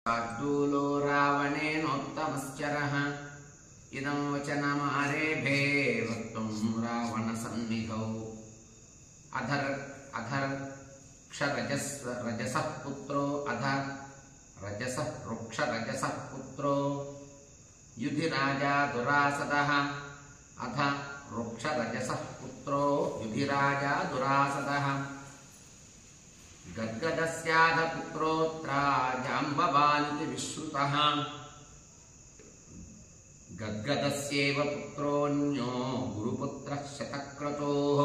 शार्दूलो रावणेनोत्तमश्चरः इदं वचनमारेभे वक्तुं रावणसन्निधौ रजसः पुत्रो रुक्षरजसः पुत्रो युधिराजा दुरासदः अथ रुक्षरजसः पुत्रो युधिराजा दुरासदः गद्गदस्याध पुत्रोऽत्र जाम्बवानिति विश्रुतः गद्गदस्यैव पुत्रोऽन्यो गुरुपुत्रः शतक्रतोः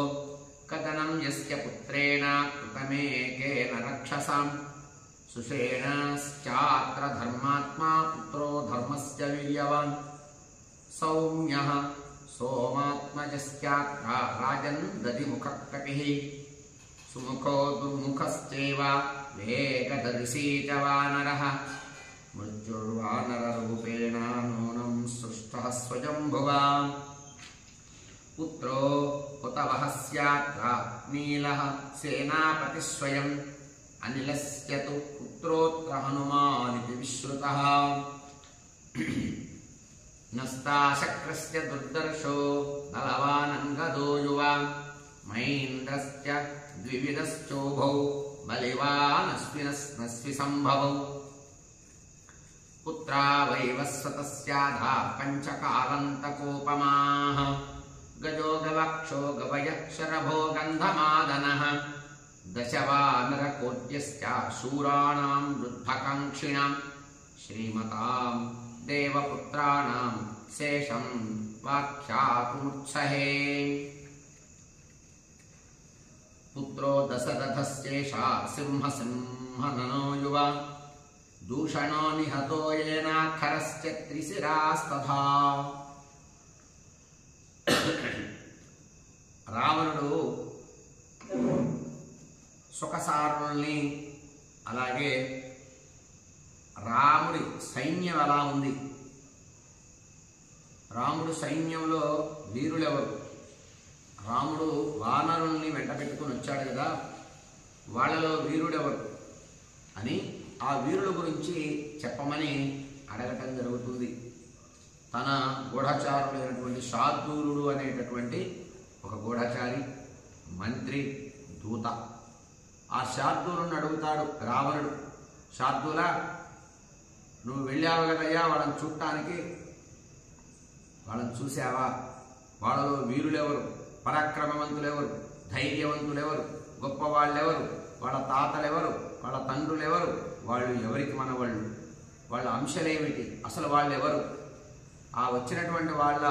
कथनं यस्य पुत्रेण कृतमेकेन रक्षसां सुषेणश्चात्र धर्मात्मा पुत्रो धर्मस्य वीर्यवान् सौम्यः सोमात्मजश्चात्र राजन् दधिमुखः कपिः सुमुखो दुर्मुखश्चैव वेगदर्शी च वानरः मृत्युर्वानररूपेण नूनं सृष्टः स्वयंभुवा पुत्रो हुतवहस्यात्र नीलः सेनापतिः स्वयम् अनिलस्य तु पुत्रोऽत्र हनुमानिति विश्रुतः नस्ताशक्रस्य दुर्दर्शो बलवानङ्गदो युवा महेन्द्रस्य द्विविधश्चोभौ बलिवानस्विसम्भवौ पुत्रा वैवस्वतस्याधा पञ्चकालन्तकोपमाः गजो गवाक्षो गवयः शरभो गन्धमादनः दशवानरकोट्यश्च शूराणां युद्धकाङ्क्षिणां श्रीमतां देवपुत्राणां शेषं वाख्यातुमुत्सहे पुत्रो दशरथस्येषा सिंहननो युवा दूषणो निहतो येन खरश्च त्रिशिरास्तथा రావణుడు సుఖసారుల్ని అలాగే రాముడి సైన్యం ఎలా ఉంది, రాముడు సైన్యంలో వీరులెవరు, రాముడు వానరుల్ని వెంట పెట్టుకుని వచ్చాడు కదా, వాళ్ళలో వీరుడెవరు అని ఆ వీరుల గురించి చెప్పమని అడగటం జరుగుతుంది. తన గూఢచారుడైనటువంటి శార్దూలుడు అనేటటువంటి ఒక గూఢచారి మంత్రి దూత ఆ శార్దూలుని అడుగుతాడు రావణుడు. శార్దూలా, నువ్వు వెళ్ళావు కదయ్యా వాళ్ళని చూడటానికి, వాళ్ళని చూసావా, వాళ్ళలో వీరులెవరు, పరాక్రమవంతులెవరు, ధైర్యవంతులెవరు, గొప్పవాళ్ళెవరు, వాళ్ళ తాతలెవరు, వాళ్ళ తండ్రులెవరు, వాళ్ళు ఎవరికి మనవాళ్ళు, వాళ్ళ అంశాలేమిటి, అసలు వాళ్ళు ఎవరు, ఆ వచ్చినటువంటి వాళ్ళ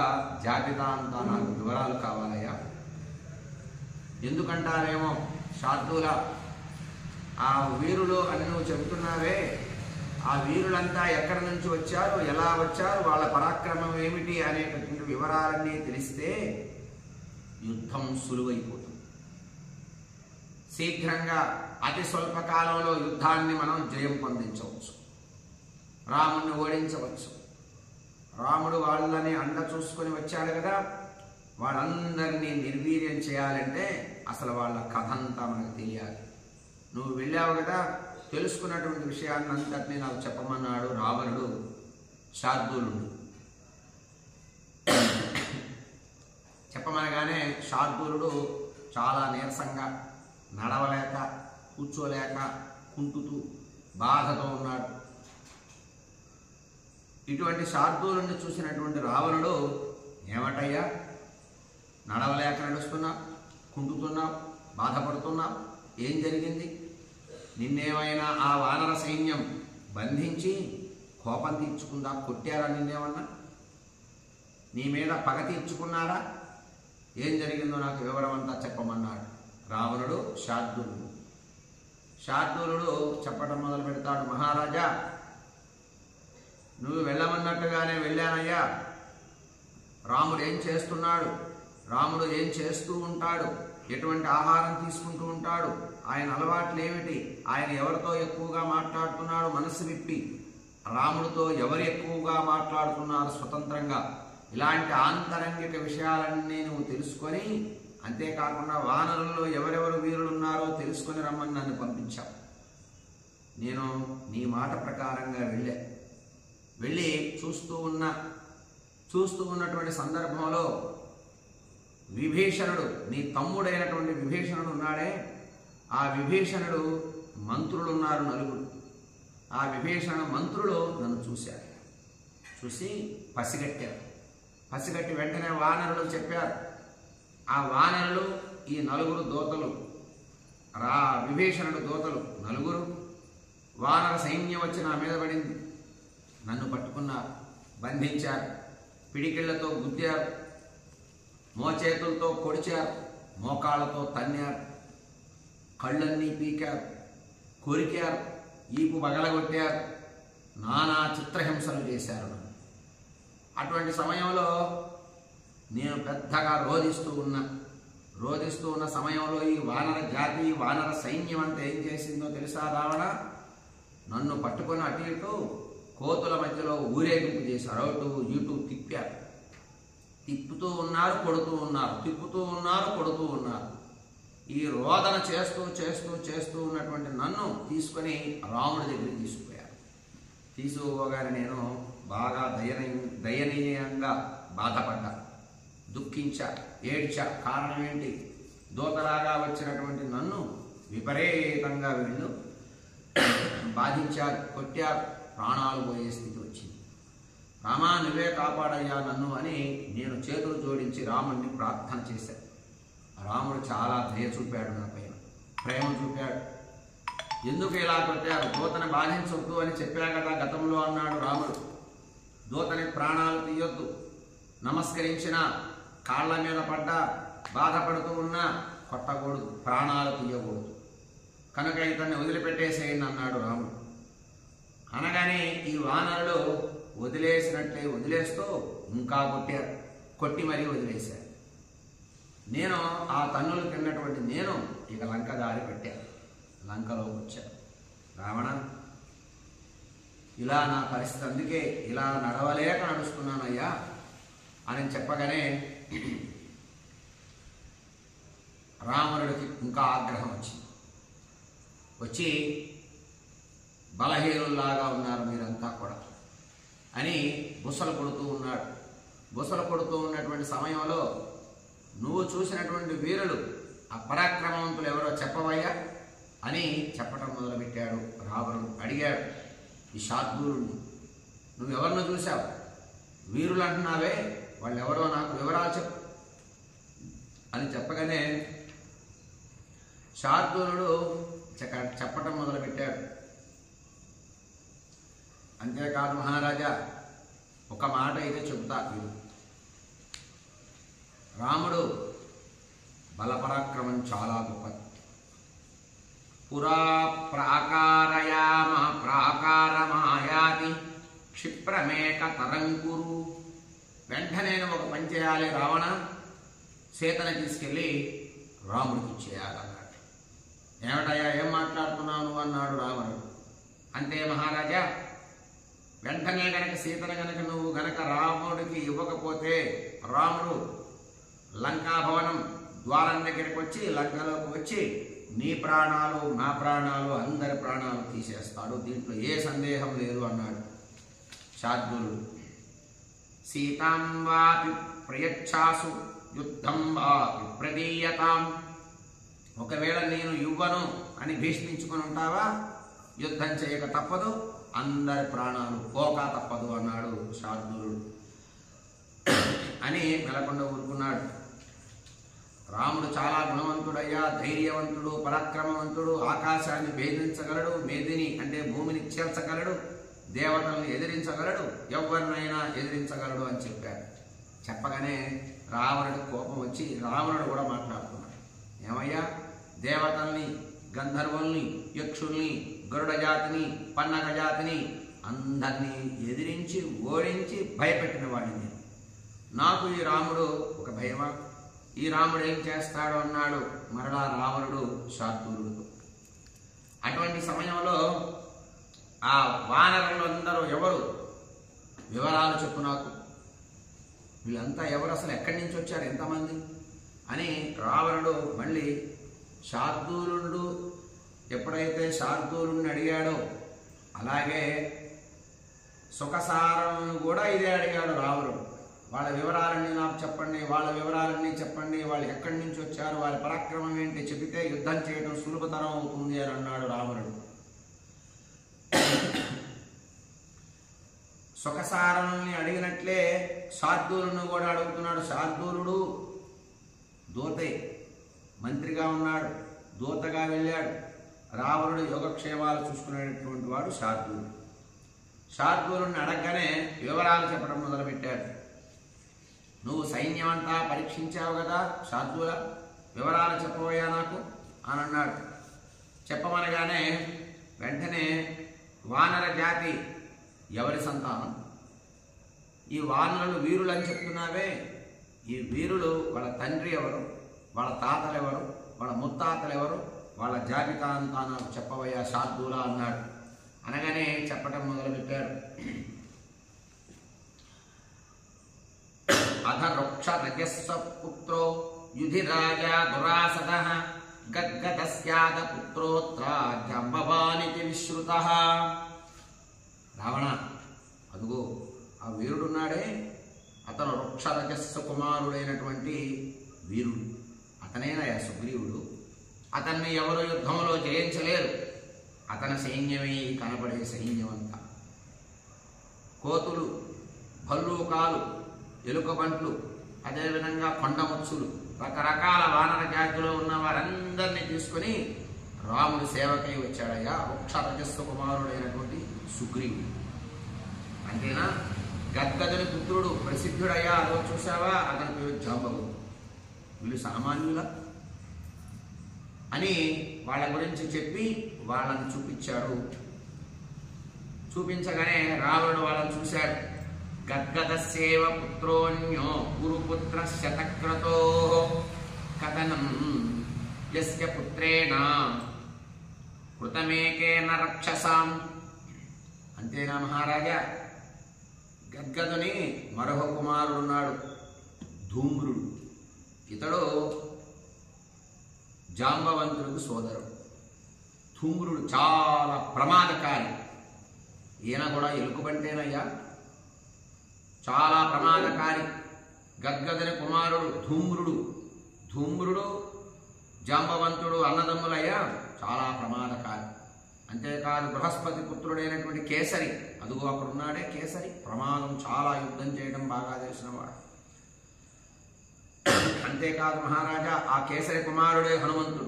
జాబితా అంతా నాకు వివరాలు కావాలయ్యా. ఎందుకంటారేమో శార్దూల, ఆ వీరులు అని నువ్వు చెబుతున్నావే, ఆ వీరులంతా ఎక్కడి నుంచి వచ్చారు, ఎలా వచ్చారు, వాళ్ళ పరాక్రమం ఏమిటి అనేటటువంటి వివరాలన్నీ తెలిస్తే యుద్ధం సులువైపోతుంది. శీఘ్రంగా అతి స్వల్ప కాలంలో యుద్ధాన్ని మనం జయం పొందించవచ్చు, రాముణ్ణి ఓడించవచ్చు. రాముడు వాళ్ళని అండ చూసుకొని వచ్చాడు కదా, వాళ్ళందరినీ నిర్వీర్యం చేయాలంటే అసలు వాళ్ళ కథ అంతా మనకు తెలియాలి. నువ్వు వెళ్ళావు కదా, తెలుసుకున్నటువంటి విషయాన్ని అంతటినీ నాకు చెప్పమన్నాడు రావణుడు శార్దూలుడు. చెప్పమనగానే శార్దూలుడు చాలా నీరసంగా, నడవలేక, కూర్చోలేక, కుంటుతూ బాధతో ఉన్నాడు. ఇటువంటి శార్దూలుని చూసినటువంటి రావణుడు, ఏమటయ్యా, నడవలేక నడుస్తున్నావు, కుంటుతున్నావు, బాధపడుతున్నావు, ఏం జరిగింది, నిన్నేమైనా ఆ వానర సైన్యం బంధించి కోపం తీర్చుకుందా, కొట్టారా, నిన్నేమన్నా నీ మీద పగ తీర్చుకున్నారా, ఏం జరిగిందో నాకు వివరం అంతా చెప్పమన్నాడు రావణుడు శార్దూలుడు. శార్దూలుడు చెప్పడం మొదలు పెడతాడు. మహారాజా, నువ్వు వెళ్ళమన్నట్టుగానే వెళ్ళానయ్యా. రాముడు ఏం చేస్తున్నాడు, రాముడు ఏం చేస్తూ ఉంటాడు, ఎటువంటి ఆహారం తీసుకుంటూ ఉంటాడు, ఆయన అలవాట్లు ఏమిటి, ఆయన ఎవరితో ఎక్కువగా మాట్లాడుతున్నాడు మనసు విప్పి, రాముడితో ఎవరు ఎక్కువగా మాట్లాడుతున్నారు స్వతంత్రంగా, ఇలాంటి ఆంతరంగిక విషయాలన్నీ నువ్వు తెలుసుకొని, అంతేకాకుండా వానరుల్లో ఎవరెవరు వీరులున్నారో తెలుసుకొని రమ్మని నన్ను పంపించావు. నేను నీ మాట ప్రకారంగా వెళ్ళి చూస్తూ ఉన్నటువంటి సందర్భంలో విభీషణుడు, నీ తమ్ముడైనటువంటి విభీషణుడు ఉన్నాడే, ఆ విభీషణుడు మంత్రులు ఉన్నారు 4. ఆ విభీషణ మంత్రులు నన్ను చూశారు. చూసి పసిగట్టి వెంటనే వానరులు చెప్పారు. ఆ వానరులు ఈ 4 దూతలు, విభీషణుడు దూతలు 4 వానర సైన్యం వచ్చి నా మీద పడింది. నన్ను పట్టుకున్నారు, బంధించారు, పిడికిళ్లతో గుద్దారు, మోచేతులతో పొడిచారు, మోకాళ్ళతో తన్నారు, కళ్ళన్నీ పీకారు, కొరికారు, ఈపు బగలగొట్టారు, నానా చిత్రహింసలు చేశారు. అటువంటి సమయంలో నేను పెద్దగా రోధిస్తూ ఉన్న సమయంలో ఈ వానర జాతి, వానర సైన్యం అంతా ఏం చేసిందో తెలుసా రావణ? నన్ను పట్టుకొని అటు ఇటు కోతుల మధ్యలో ఊరేగింపు చేశారు. అటు ఇటు తిప్పుతూ ఉన్నారు, కొడుతూ ఉన్నారు, తిప్పుతూ ఉన్నారు, కొడుతూ ఉన్నారు. ఈ రోదన చేస్తూ ఉన్నటువంటి నన్ను తీసుకొని రాముడి దగ్గరికి తీసుకుపోయారు. తీసుకుపోగానే నేను బాగా దయనీయంగా బాధపడ్డా, దుఃఖించా, ఏడ్చా. కారణం ఏంటి? దూతలాగా వచ్చినటువంటి నన్ను విపరీతంగా వీళ్ళు బాధించారు, కొట్టారు, ప్రాణాలు పోయే స్థితి వచ్చింది. రామా, నువ్వే కాపాడయ్యా నన్ను అని నేను చేతులు జోడించి రాముడిని ప్రార్థన చేశాను. రాముడు చాలా దయ చూపాడు, నా పైన ప్రేమ చూపాడు. ఎందుకు ఇలా కొట్టారు? దూతని బాధించొద్దు అని చెప్పా కదా గతంలో అన్నాడు రాముడు. దూతని ప్రాణాలు తీయొద్దు, నమస్కరించిన కాళ్ళ మీద పడ్డా, బాధపడుతూ ఉన్నా కొట్టకూడదు, ప్రాణాలు తీయకూడదు, కనుక ఇతన్ని వదిలిపెట్టేసేయండి అన్నాడు రాముడు. అనగానే ఈ వానరులు వదిలేస్తూ ఇంకా కొట్టి మరీ వదిలేశారు. నేను ఆ తన్నులు తిన్నటువంటి నేను ఇక లంక దారి పెట్టాను, లంకలోకి వచ్చాను. రావణ, ఇలా నా పరిస్థితి, అందుకే ఇలా నడవలేక నడుస్తున్నానయ్యా అని చెప్పగానే రావణుడికి ఇంకా ఆగ్రహం వచ్చి బలహీనుల్లాగా ఉన్నారు మీరంతా కూడా అని బుసలు కొడుతూ ఉన్నాడు. బుసలు కొడుతూ ఉన్నటువంటి సమయంలో నువ్వు చూసినటువంటి వీరులు, ఆ పరాక్రమవంతులు ఎవరో చెప్పవయ్యా అని చెప్పటం మొదలుపెట్టాడు రావణుడు. అడిగాడు ఈ శార్దూలుడిని, నువ్వెవరినో చూశావు, వీరులు అంటున్నావే, వాళ్ళు ఎవరో నాకు వివరాలు చెప్పు అని చెప్పగానే శార్దూలుడు చెప్పటం మొదలుపెట్టాడు. అంతేకాదు మహారాజా, ఒక మాట అయితే చెబుతా మీరు. రాముడు బలపరాక్రమం చాలా గొప్పది. పురా ప్రాకారమాయాతి క్షిప్రమేక తరంకురు. వెంటనే ఒక పని చేయాలి రావణ, సీతని తీసుకెళ్ళి రాముడికి ఇచ్చేయాలన్నాడు. ఏమిటయ్యా, ఏం మాట్లాడుతున్నాను అన్నాడు రావణుడు. అంతే మహారాజా, వెంటనే గనక సీతను నువ్వు రాముడికి ఇవ్వకపోతే రాముడు లంకా భవనం ద్వారం దగ్గరికి వచ్చి, లంకలోకి వచ్చి నీ ప్రాణాలు, నా ప్రాణాలు, అందరి ప్రాణాలు తీసేస్తాడు, దీంట్లో ఏ సందేహం లేదు అన్నాడు శార్దూలుడు. సీతాం వాపి ప్రయచ్ఛాసు యుద్ధం వాపి ప్రదీయతాం. ఒకవేళ నేను ఇవ్వను అని భీష్మించుకొని ఉంటావా, యుద్ధం చేయక తప్పదు, అందరి ప్రాణాలు పోక తప్పదు అన్నాడు శార్దూలుడు. అని మెలకొండ ఊరుకున్నాడు. రాముడు చాలా గుణవంతుడయ్యా, ధైర్యవంతుడు, పరాక్రమవంతుడు, ఆకాశాన్ని భేదించగలడు, మేదిని అంటే భూమిని చేర్చగలడు, దేవతలను ఎదిరించగలడు, ఎవరినైనా ఎదిరించగలడు అని చెప్పాడు. చెప్పగానే రావణుడికి కోపం వచ్చి రావణుడు కూడా మాట్లాడుతున్నాడు. ఏమయ్యా, దేవతల్ని, గంధర్వుల్ని, యక్షుల్ని, గరుడ జాతిని, పన్నగ జాతిని అందరినీ ఎదిరించి ఓడించి భయపెట్టిన వాడిని. నాకు ఈ రాముడు ఒక భయమా? ఈ రాముడు ఏం చేస్తాడు అన్నాడు మరలా రావణుడు శార్దూలుడు. అటువంటి సమయంలో ఆ వానరులు అందరూ ఎవరు, వివరాలు చెప్పు నాకు, వీళ్ళంతా ఎవరు, అసలు ఎక్కడి నుంచి వచ్చారు, ఎంతమంది అని రావణుడు మళ్ళీ శార్దూలుడు ఎప్పుడైతే శార్దూలుని అడిగాడో అలాగే సుఖసారను కూడా ఇదే అడిగాడు రావణుడు. వాళ్ళ వివరాలన్నీ నాకు చెప్పండి, వాళ్ళ వివరాలన్నీ చెప్పండి, వాళ్ళు ఎక్కడి నుంచి వచ్చారు, వాళ్ళ పరాక్రమం ఏంటి చెబితే యుద్ధం చేయడం సులభతరం అవుతుంది అని అన్నాడు రావణుడు. సుఖసారాన్ని అడిగినట్లే శార్దూలును కూడా అడుగుతున్నాడు. శార్దూలుడు దూతే, మంత్రిగా ఉన్నాడు, దూతగా వెళ్ళాడు. రావణుడు యోగక్షేమాలు చూసుకునేటటువంటి వాడు శార్దూలుడు. శార్దూలుని అడగగానే వివరాలు చెప్పడం మొదలుపెట్టాడు. నువ్వు సైన్యం అంతా పరీక్షించావు కదా శార్దూల, వివరాలు చెప్పబోయా నాకు అని అన్నాడు. చెప్పమనగానే వెంటనే వానర జాతి ఎవరి సంతానం? ఈ వానరులు వీరులు అని చెప్తున్నావే, ఈ వీరులు వాళ్ళ తండ్రి ఎవరు, వాళ్ళ తాతలు ఎవరు, వాళ్ళ ముత్తాతలు ఎవరు, వాళ్ళ జాబితా అంతా నాకు చెప్పవయ్యా శార్దూల అన్నాడు. అనగానే చెప్పటం మొదలుపెట్టాడు. అథ వృక్షరజస్వ పుత్రో యుధిరాజా దురాసదః గద్గదస్యాద పుత్రోత్ర జంబవానితి విశ్రుతః. రావణ, అదుగో ఆ వీరుడున్నాడే, అతను వృక్షరజస్వ కుమారుడైనటువంటి వీరుడు. అతనేనయా సుగ్రీవుడు. అతన్ని ఎవరు యుద్ధంలో జయించలేరు. అతని సైన్యమే కనపడే సైన్యం అంతా. కోతులు, భల్లూకాలు, ఎలుకబంట్లు, అదేవిధంగా కొండముచ్చులు, రకరకాల వానర జాతిలో ఉన్న వారందరినీ తీసుకుని రాముడి సేవకై వచ్చాడయ్యా వృక్షరజస్వ కుమారుడైనటువంటి సుగ్రీవుడు. అంతేనా, గద్గదుని పుత్రుడు ప్రసిద్ధుడయ్యా, అదో చూసావా, అతని పేరు జాంబవుడు. వీళ్ళు సామాన్యుల అని వాళ్ళ గురించి చెప్పి వాళ్ళని చూపించాడు. చూపించగానే రావణుడు వాళ్ళని చూశాడు. గద్గదస్యేవ పుత్రోన్యో గురుపుత్ర శతక్రతో కథనం యస్య పుత్రేణ కృతమేకేన రక్షసాం. అంతేనా మహారాజా, గద్గదుని మరొక కుమారుడున్నాడు ధూమ్రుడు. ఇతడు జాంబవంతుడికి సోదరుడు. ధూమ్రుడు చాలా ప్రమాదకారి. ఈయన కూడా ఎలుకబంటేనయ్యా, చాలా ప్రమాదకారి. గద్గదుని కుమారుడు ధూమ్రుడు. ధూమ్రుడు జాంబవంతుడు అన్నదమ్ములయ్యా, చాలా ప్రమాదకారి. అంతేకాదు బృహస్పతి పుత్రుడైనటువంటి కేసరి, అదుగో అక్కడ ఉన్నాడే కేసరి, ప్రమాదం, చాలా యుద్ధం చేయడం బాగా తెలిసినవాడు. అంతేకాదు మహారాజా, ఆ కేసరి కుమారుడే హనుమంతుడు.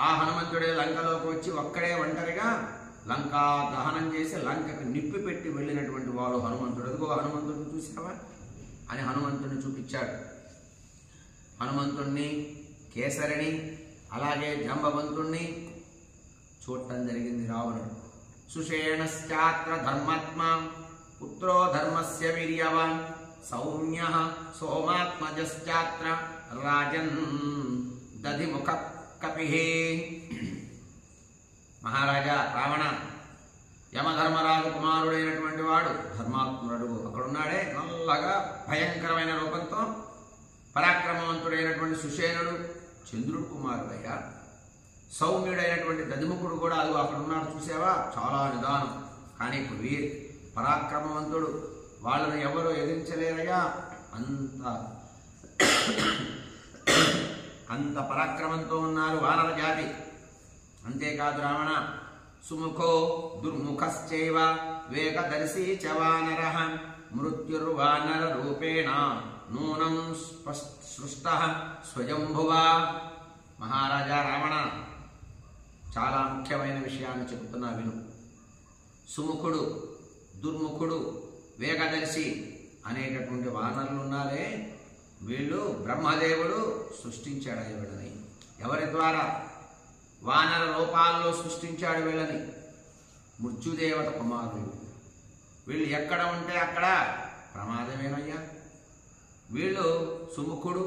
ఆ హనుమంతుడే లంకలోకి వచ్చి ఒక్కడే ఒంటరిగా లంకా దహనం చేసి లంకకు నిప్పి పెట్టి వెళ్ళినటువంటి వాడు హనుమంతుడు. అదిగో హనుమంతుడిని చూసావా అని హనుమంతుడిని చూపించాడు. హనుమంతుణ్ణి, కేసరిని, అలాగే జాంబవంతుణ్ణి చూడటం జరిగింది రావణుడు. సుషేణశ్చాత్ర ధర్మాత్మ పుత్రో ధర్మస్య వీర్యవాన్ సౌమ్య సోమాత్మజశ్చాత్ర రాజన్ దధిముఖ కపిః. మహారాజా రావణ, యమధర్మరాజు కుమారుడైనటువంటి వాడు ధర్మాత్ముడు అక్కడున్నాడే, నల్లగా భయంకరమైన రూపంతో పరాక్రమవంతుడైనటువంటి సుషేనుడు చంద్రుడు కుమారుడయ్యా. సౌమ్యుడైనటువంటి దధిముఖుడు కూడా అది అక్కడ ఉన్నాడు చూసావా, చాలా నిదానం. కానీ ఇప్పుడు పరాక్రమవంతుడు, వాళ్ళని ఎవరు ఎదిరించలేరయ్యా, అంత పరాక్రమంతో ఉన్నారు వానర జాతి. అంతేకాదు రావణ, సుముఖో దుర్ముఖశ్చైవ వేగదర్శీ చ వానరః మృత్యుర్వానర రూపేణ నూనం సృష్టః స్వయంభువా. మహారాజా రావణ, చాలా ముఖ్యమైన విషయాన్ని చెబుతున్నా విను. సుముఖుడు, దుర్ముఖుడు, వేగదర్శి అనేటటువంటి వానరులు ఉన్నారే, వీళ్ళు బ్రహ్మదేవుడు సృష్టించాడు వీళ్ళని. ఎవరి ద్వారా? వానర రూపాల్లో సృష్టించాడు వీళ్ళని. మృత్యుదేవత కుమారులు. వీళ్ళు ఎక్కడ ఉంటే అక్కడ ప్రమాదమేనయ్యా. వీళ్ళు సుముఖుడు,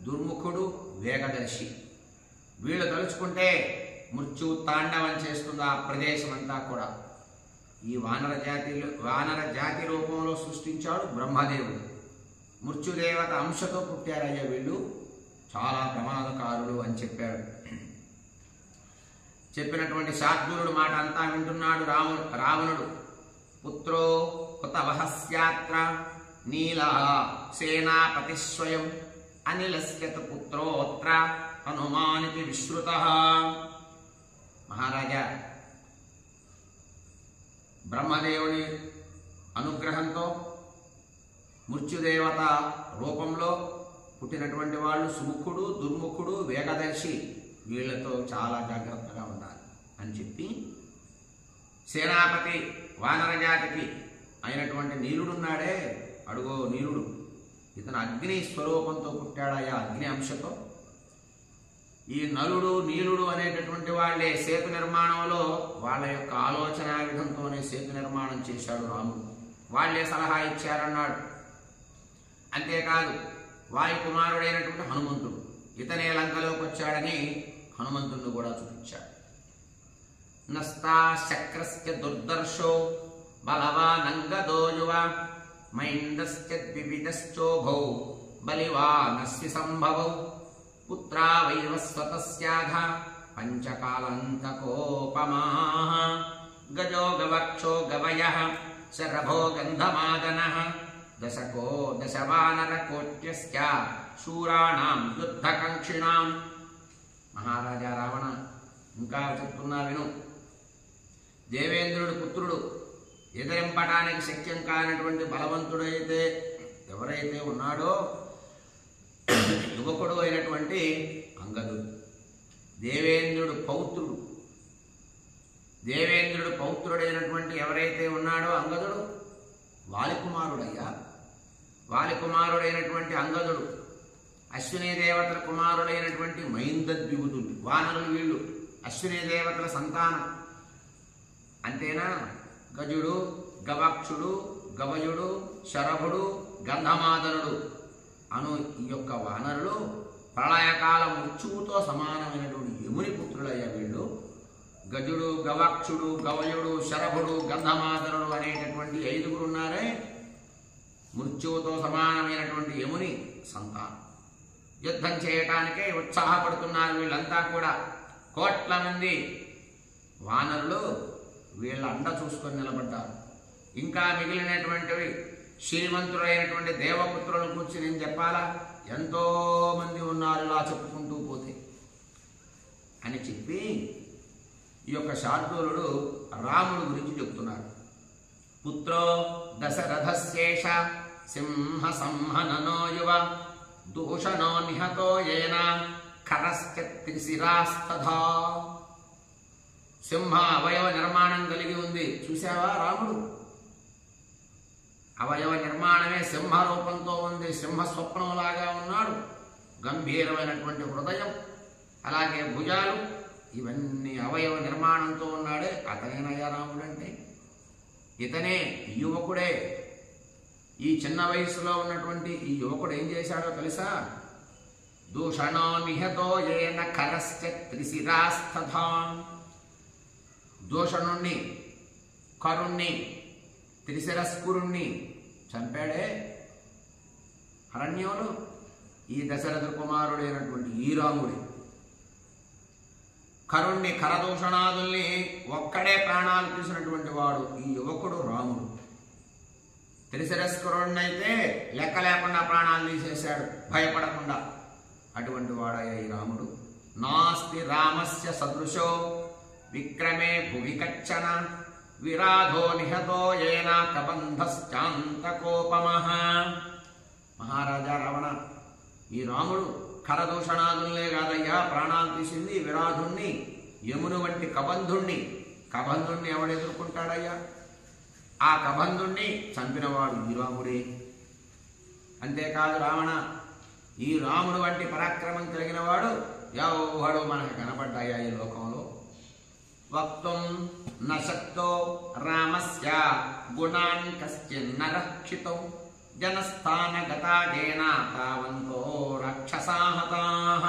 దుర్ముఖుడు, వేగదర్శి. వీళ్ళు తలుచుకుంటే మృత్యు తాండవం చేస్తుంది ఆ ప్రదేశం అంతా కూడా. ఈ వానర జాతి రూపంలో సృష్టించాడు బ్రహ్మదేవుడు. మృత్యుదేవత అంశతో పుట్టారయ్యా వీళ్ళు, చాలా ప్రమాదకారులు అని చెప్పాడు. చెప్పినటువంటి శార్దూలుడు మాట అంతా వింటున్నాడు రావణుడు. పుత్రో హుతవహస్యాత్ర నీల సేనాపతి స్వయం అనిలస్యత్ పుత్రోత్ర హనుమానికి విశ్రుత. మహారాజా, బ్రహ్మదేవుని అనుగ్రహంతో మృత్యుదేవత రూపంలో పుట్టినటువంటి వాళ్ళు సుముఖుడు, దుర్ముఖుడు, వేగదర్శి, వీళ్లతో చాలా జాగ్రత్తగా ఉండాలి అని చెప్పి సేనాపతి వానరజాతికి అయినటువంటి నీలుడున్నాడే, అడుగో నీలుడు, ఇతను అగ్ని స్వరూపంతో పుట్టాడయ్యా, అగ్ని అంశతో. ఈ నలుడు నీలుడు అనేటటువంటి వాళ్ళే సేతు నిర్మాణంలో వాళ్ళ యొక్క ఆలోచన విధంతోనే సేతు నిర్మాణం చేశాడు రాముడు. వాళ్లే సలహా ఇచ్చారన్నాడు. అంతేకాదు వాయుకుమారుడైనటువంటి హనుమంతుడు ఇతనే లంకలోకి వచ్చాడని హనుమంతుడిని కూడా చూపించాడు. నస్తా శక్రస్య దుర్దర్శో బలవానంగదో యువ మైందస్య ద్వివిధశ్చోభౌ బలివానస్య సంభవౌ పుత్రా వైవస్వతస్యాఘ పంచకాలంతకోపమాః గజో గవక్షో గవయః శరభో గంధమాదనః దశకో దశవానరకోట్యస్య శూరాణాం యుద్ధకంక్షిణాం. మహారాజా రావణ, ఇంకా చెప్తున్నా విను. దేవేంద్రుడు పుత్రుడు, ఎదిరింపడానికి శక్యం కానటువంటి బలవంతుడైతే ఎవరైతే ఉన్నాడో యువకుడు అయినటువంటి అంగదుడు, దేవేంద్రుడు పౌత్రుడైనటువంటి ఎవరైతే ఉన్నాడో అంగదుడు వాలికుమారుడయ్యా. వాలికుమారుడైనటువంటి అంగదుడు అశ్వినీ దేవతల కుమారుడైనటువంటి మైందద్విబుధుడు, వానరులు వీళ్ళు అశ్వినీ దేవతల సంతానం. అంతేనా? గజుడు, గవాక్షుడు, గవయుడు, శరభుడు, గంధమాదనుడు అను ఈ యొక్క వానరులు ప్రళయకాల మృత్యువుతో సమానమైనటువంటి యముని పుత్రులయ్యా వీళ్ళు. గజుడు, గవాక్షుడు, గవయుడు, శరభుడు, గంధమాదనుడు అనేటటువంటి 5 ఉన్నారే, మృత్యువుతో సమానమైనటువంటి యముని సంతానం. యుద్ధం చేయటానికే ఉత్సాహపడుతున్నారు వీళ్ళంతా కూడా. కోట్ల మంది వానరులు వీళ్ళ అండ చూసుకొని నిలబడ్డారు. ఇంకా మిగిలినటువంటివి శ్రీమంతుడైనటువంటి దేవపుత్రులను గురించి నేను చెప్పాలా? ఎంతో మంది ఉన్నారు ఇలా చెప్పుకుంటూ పోతే అని చెప్పి ఈ యొక్క శార్దూలుడు రాముడు గురించి చెప్తున్నాడు. పుత్రో దశరథస్యేష సింహ సంహననో యువ దూషణో నిహతో ఏన ఖరశ్చ త్రిశిరాస్తథా. సింహ అవయవ నిర్మాణం కలిగి ఉంది. చూసావా రాముడు? అవయవ నిర్మాణమే సింహ రూపంతో ఉంది. సింహ స్వప్నంలాగా ఉన్నాడు. గంభీరమైనటువంటి హృదయం, అలాగే భుజాలు, ఇవన్నీ అవయవ నిర్మాణంతో ఉన్నాడే. అతనేనయ్యా రాముడంటే. ఇతనే యువకుడే. ఈ చిన్న వయసులో ఉన్నటువంటి ఈ యువకుడు ఏం చేశాడో తెలుసా? దూషణో నిహతో ఏన ఖరశ్చ త్రిశిరాస్తథా. దూషణుణ్ణి, కరుణ్ణి, త్రిశిరస్కురుణ్ణి చంపాడే అరణ్యంలో ఈ దశరథ కుమారుడైనటువంటి ఈ రాముడే. కరుణ్ణి, కరదూషణాదుల్ని ఒక్కడే ప్రాణాలు తీసినటువంటి వాడు ఈ యువకుడు రాముడు. త్రిశిరస్కురుణ్ణైతే లెక్క లేకుండా ప్రాణాలు తీసేశాడు భయపడకుండా. అటువంటి వాడయ్యా ఈ రాముడు. నాస్తి రామస్య సదృశో విక్రమే భువి కచ్చన విరాధో నిహతో ఏన కబంధశ్చాంతకోపమః. మహారాజా రావణ, ఈ రాముడు కరదూషణాదుల్నే కాదయ్యా ప్రాణాలు తీసింది విరాధుణ్ణి, యమును వంటి కబంధుణ్ణి. కబంధుణ్ణి ఎవడు ఎదుర్కొంటాడయ్యా? ఆ కబంధుణ్ణి చంపినవాడు ఈ రాముడే. అంతేకాదు రావణ, ఈ రాముడు వంటి పరాక్రమం కలిగిన వాడు ఎవడు మనకు కనపడ్డాయా ఈ లోకంలో? వక్తుం నశక్తో రామస్య గుణాన్ కశ్చిన్న రక్షితో జనస్థానగతాజేన తావంతో రాక్షసాహతాః.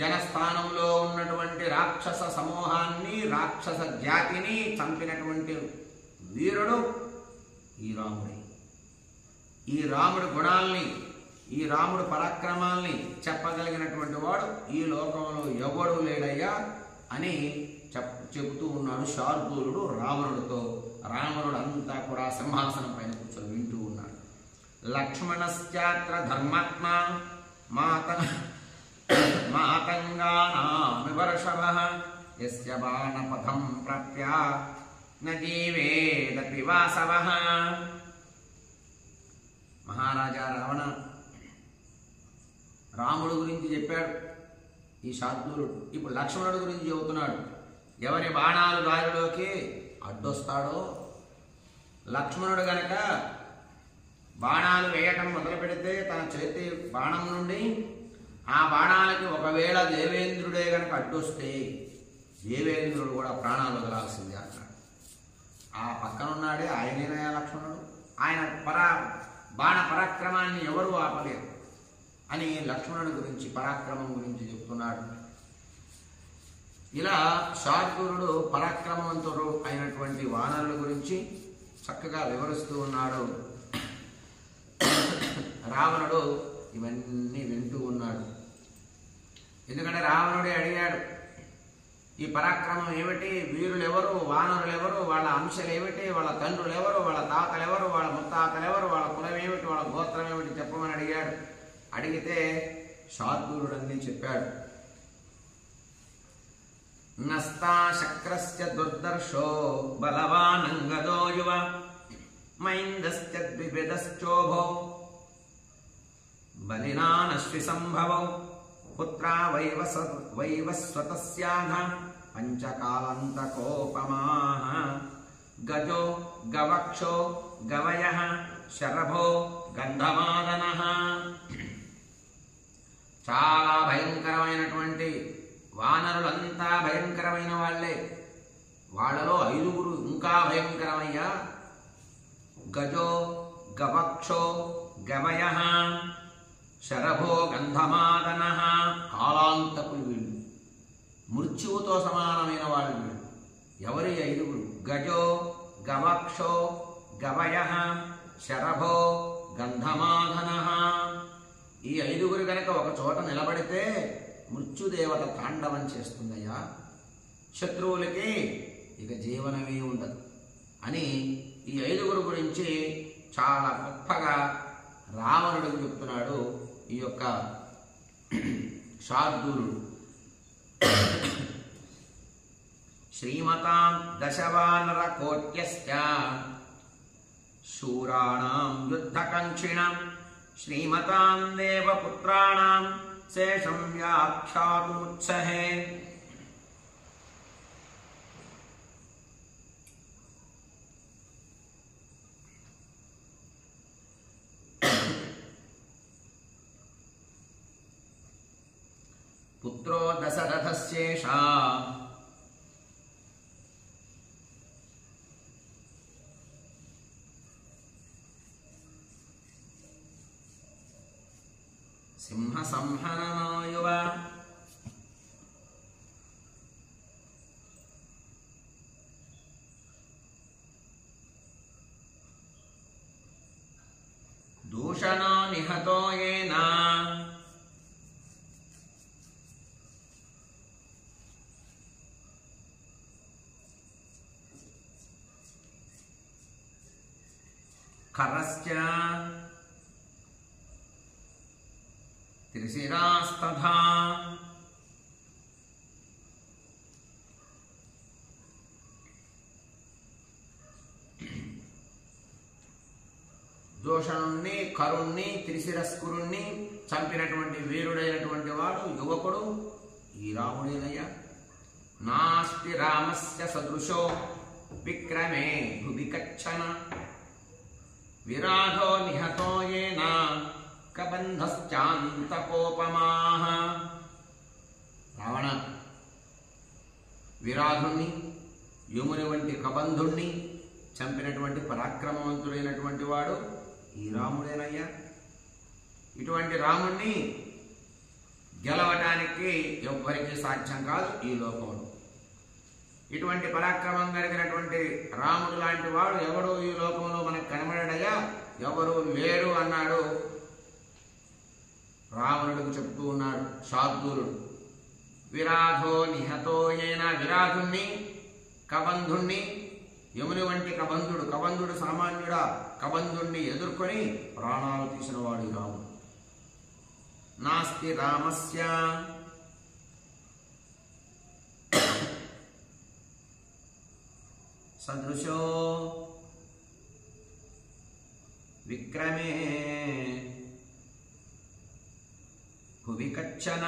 జనస్థానంలో ఉన్నటువంటి రాక్షస సమూహాన్ని, రాక్షస జాతిని చంపినటువంటి వీరుడు ఈ రాముడే. ఈ రాముడి గుణాల్ని, ఈ రాముడు పరాక్రమాల్ని చెప్పగలిగినటువంటి వాడు ఈ లోకంలో ఎవడు లేడయ్యా. అని చెబుతూ ఉన్నాడు శార్దూలుడు రావణుడితో. రావణుడు అంతా కూడా సింహాసనం పైన కూర్చొని వింటూ ఉన్నాడు. లక్ష్మణశ్చాత్ర ధర్మాత్మ మాతంగానామివర్షభః యస్య బాణపథం ప్రాప్య న జీవేదపి వాసవః. మహారాజా రావణ రాముడు గురించి చెప్పాడు ఈ శార్దూలుడు. ఇప్పుడు లక్ష్మణుడు గురించి చెబుతున్నాడు. ఎవరి బాణాలు దారిలోకి అడ్డొస్తాడో, లక్ష్మణుడు గనక బాణాలు వేయటం మొదలు పెడితే తన చేతి బాణం నుండి ఆ బాణాలకి ఒకవేళ దేవేంద్రుడే గనక అడ్డొస్తే దేవేంద్రుడు కూడా ప్రాణాలు వదలాల్సిందే అన్నాడు. ఆ పక్కనున్నాడే ఆయనేనయా లక్ష్మణుడు. ఆయన బాణ పరాక్రమాన్ని ఎవరు ఆపలేరు అని లక్ష్మణుడి గురించి పరాక్రమం గురించి చెప్తున్నాడు. ఇలా శార్దూలుడు పరాక్రమవంతుడు అయినటువంటి వానరుల గురించి చక్కగా వివరిస్తూ ఉన్నాడు. రావణుడు ఇవన్నీ వింటూ ఉన్నాడు. ఎందుకంటే రావణుడే అడిగాడు, ఈ పరాక్రమం ఏమిటి, వీరులెవరు, వానరులెవరు, వాళ్ళ అంశాలు ఏమిటి, వాళ్ళ తండ్రులు ఎవరు, వాళ్ళ తాతలెవరు, వాళ్ళ ముత్తాతలెవరు, వాళ్ళ కులం ఏమిటి, వాళ్ళ గోత్రం ఏమిటి చెప్పమని అడిగాడు. అడిగితే శార్దూలుడు అన్నీ చెప్పాడు. నస్తా శక్రస్య దుర్దర్శో బలవానంగదో యువ మైందశ్చ ద్వివిధశ్చోభో బలినానశ్వి సంభవౌ పుత్రా వైవస్వతస్యాధ పంచకాలంతకోపమాః గజో గవక్షో గవయః శరభో గంధమాదనః. చాలా భయంకరమైనటువంటి వానరులంతా భయంకరమైన వాళ్లే. వాళ్ళలో 5 ఇంకా భయంకరమయ్యా. గజో గవక్షో గవయః శరభో గంధమాదనః. కాలాంతకులు వీళ్ళు, మృత్యువుతో సమానమైన వాళ్ళు వీళ్ళు. ఎవరి 5? గజో గవక్షో గవయః శరభో గంధమాదనః. ఈ 5 గనక ఒక చోట నిలబడితే మృత్యుదేవత తాండవం చేస్తుందయ్యా. శత్రువులకి ఇక జీవనమే ఉండదు అని ఈ 5 గురించి చాలా గొప్పగా రావణుడికి చెప్తున్నాడు ఈ యొక్క శార్దూలుడు. శ్రీమతాం దశవానర కోట్యస్య శూరాణాం యుద్ధకంక్షిణాం శ్రీమతాం దేవపుత్రాణాం శేషం వ్యాఖ్యాతుముత్సహే. పుత్రో దశరథస్యేషా సింహ సంహననో యువ దూషణో నిహతో యేన ఖరశ్చ త్రిశిరాస్తథా. దోషణుణ్ణి, కరుణ్ణి, త్రిశిరస్కురుణ్ణి చంపినటువంటి వీరుడైనటువంటి వాడు యువకుడు ఈ రాముడేనయ్యా. నాస్తి రామస్య సదృశో విక్రమే భువి కచ్చన విరాధో నిహతో యేన కబంధశ్చాంతకోపమాః. రావణ, విరాధుణ్ణి, యముని వంటి కబంధుణ్ణి చంపినటువంటి పరాక్రమవంతుడైనటువంటి వాడు ఈ రాముడేనయ్యా. ఇటువంటి రాముణ్ణి గెలవటానికి ఎవ్వరికీ సాధ్యం కాదు ఈ లోకంలో. ఇటువంటి పరాక్రమం కలిగినటువంటి రాముడు లాంటి వాడు ఎవడు ఈ లోకంలో మనకు కనబడయ్యా, ఎవరు లేరు అన్నాడు రావణుడికి చెప్తూ ఉన్నాడు శార్దూలుడు. విరాధో నిహతో ఏన విరాధుణ్ణి కబంధుణ్ణి యముని వంటి కబంధుడు సామాన్యుడా కబంధుణ్ణి ఎదుర్కొని ప్రాణాలు తీసిన వాడు రాముడు. నాస్తి రామస్య సదృశో విక్రమే భువి కచ్చన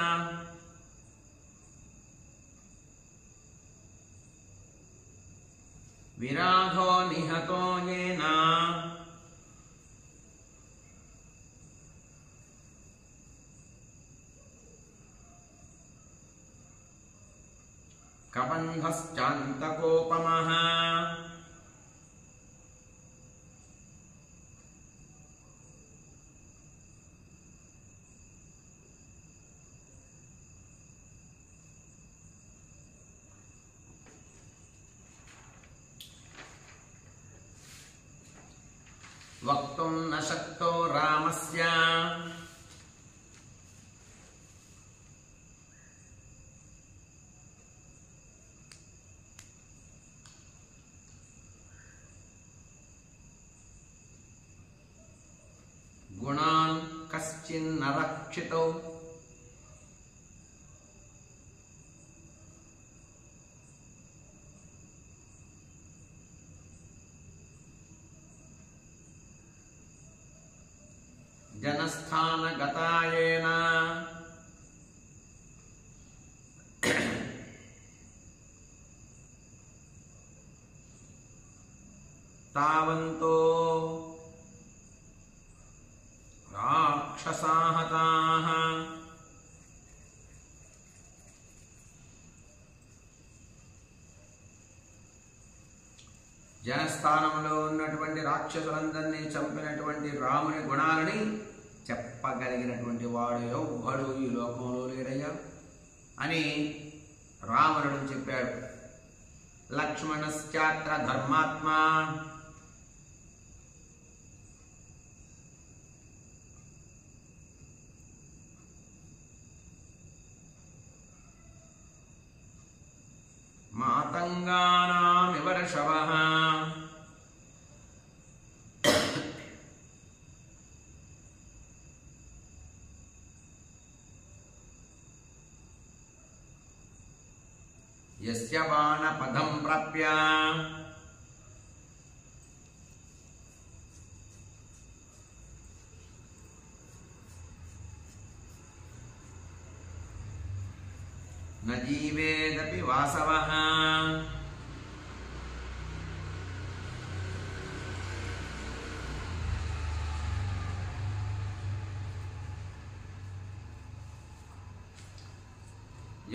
విరాధో నిహతో యేన కబంధశ్చాంతకోపమః వక్తుం న శక్తో రామస్య గుణాన్ కశ్చిన్న రక్షితౌ జనస్థానగతాయేన తావంతో రాక్షసాహతాః జనస్థానంలో ఉన్నటువంటి రాక్షసులందరినీ చంపినటువంటి రాముని గుణాలని చెప్పగలిగినటువంటి వాడు ఎవ్వడు ఈ లోకంలో లేడయ్యా అని రావణుడు చెప్పాడు. లక్ష్మణశ్చాత్ర ధర్మాత్మా మాతంగానామివ ఋషభః యస్య బాణపదం ప్రాప్య న జీవేదపి వాసవః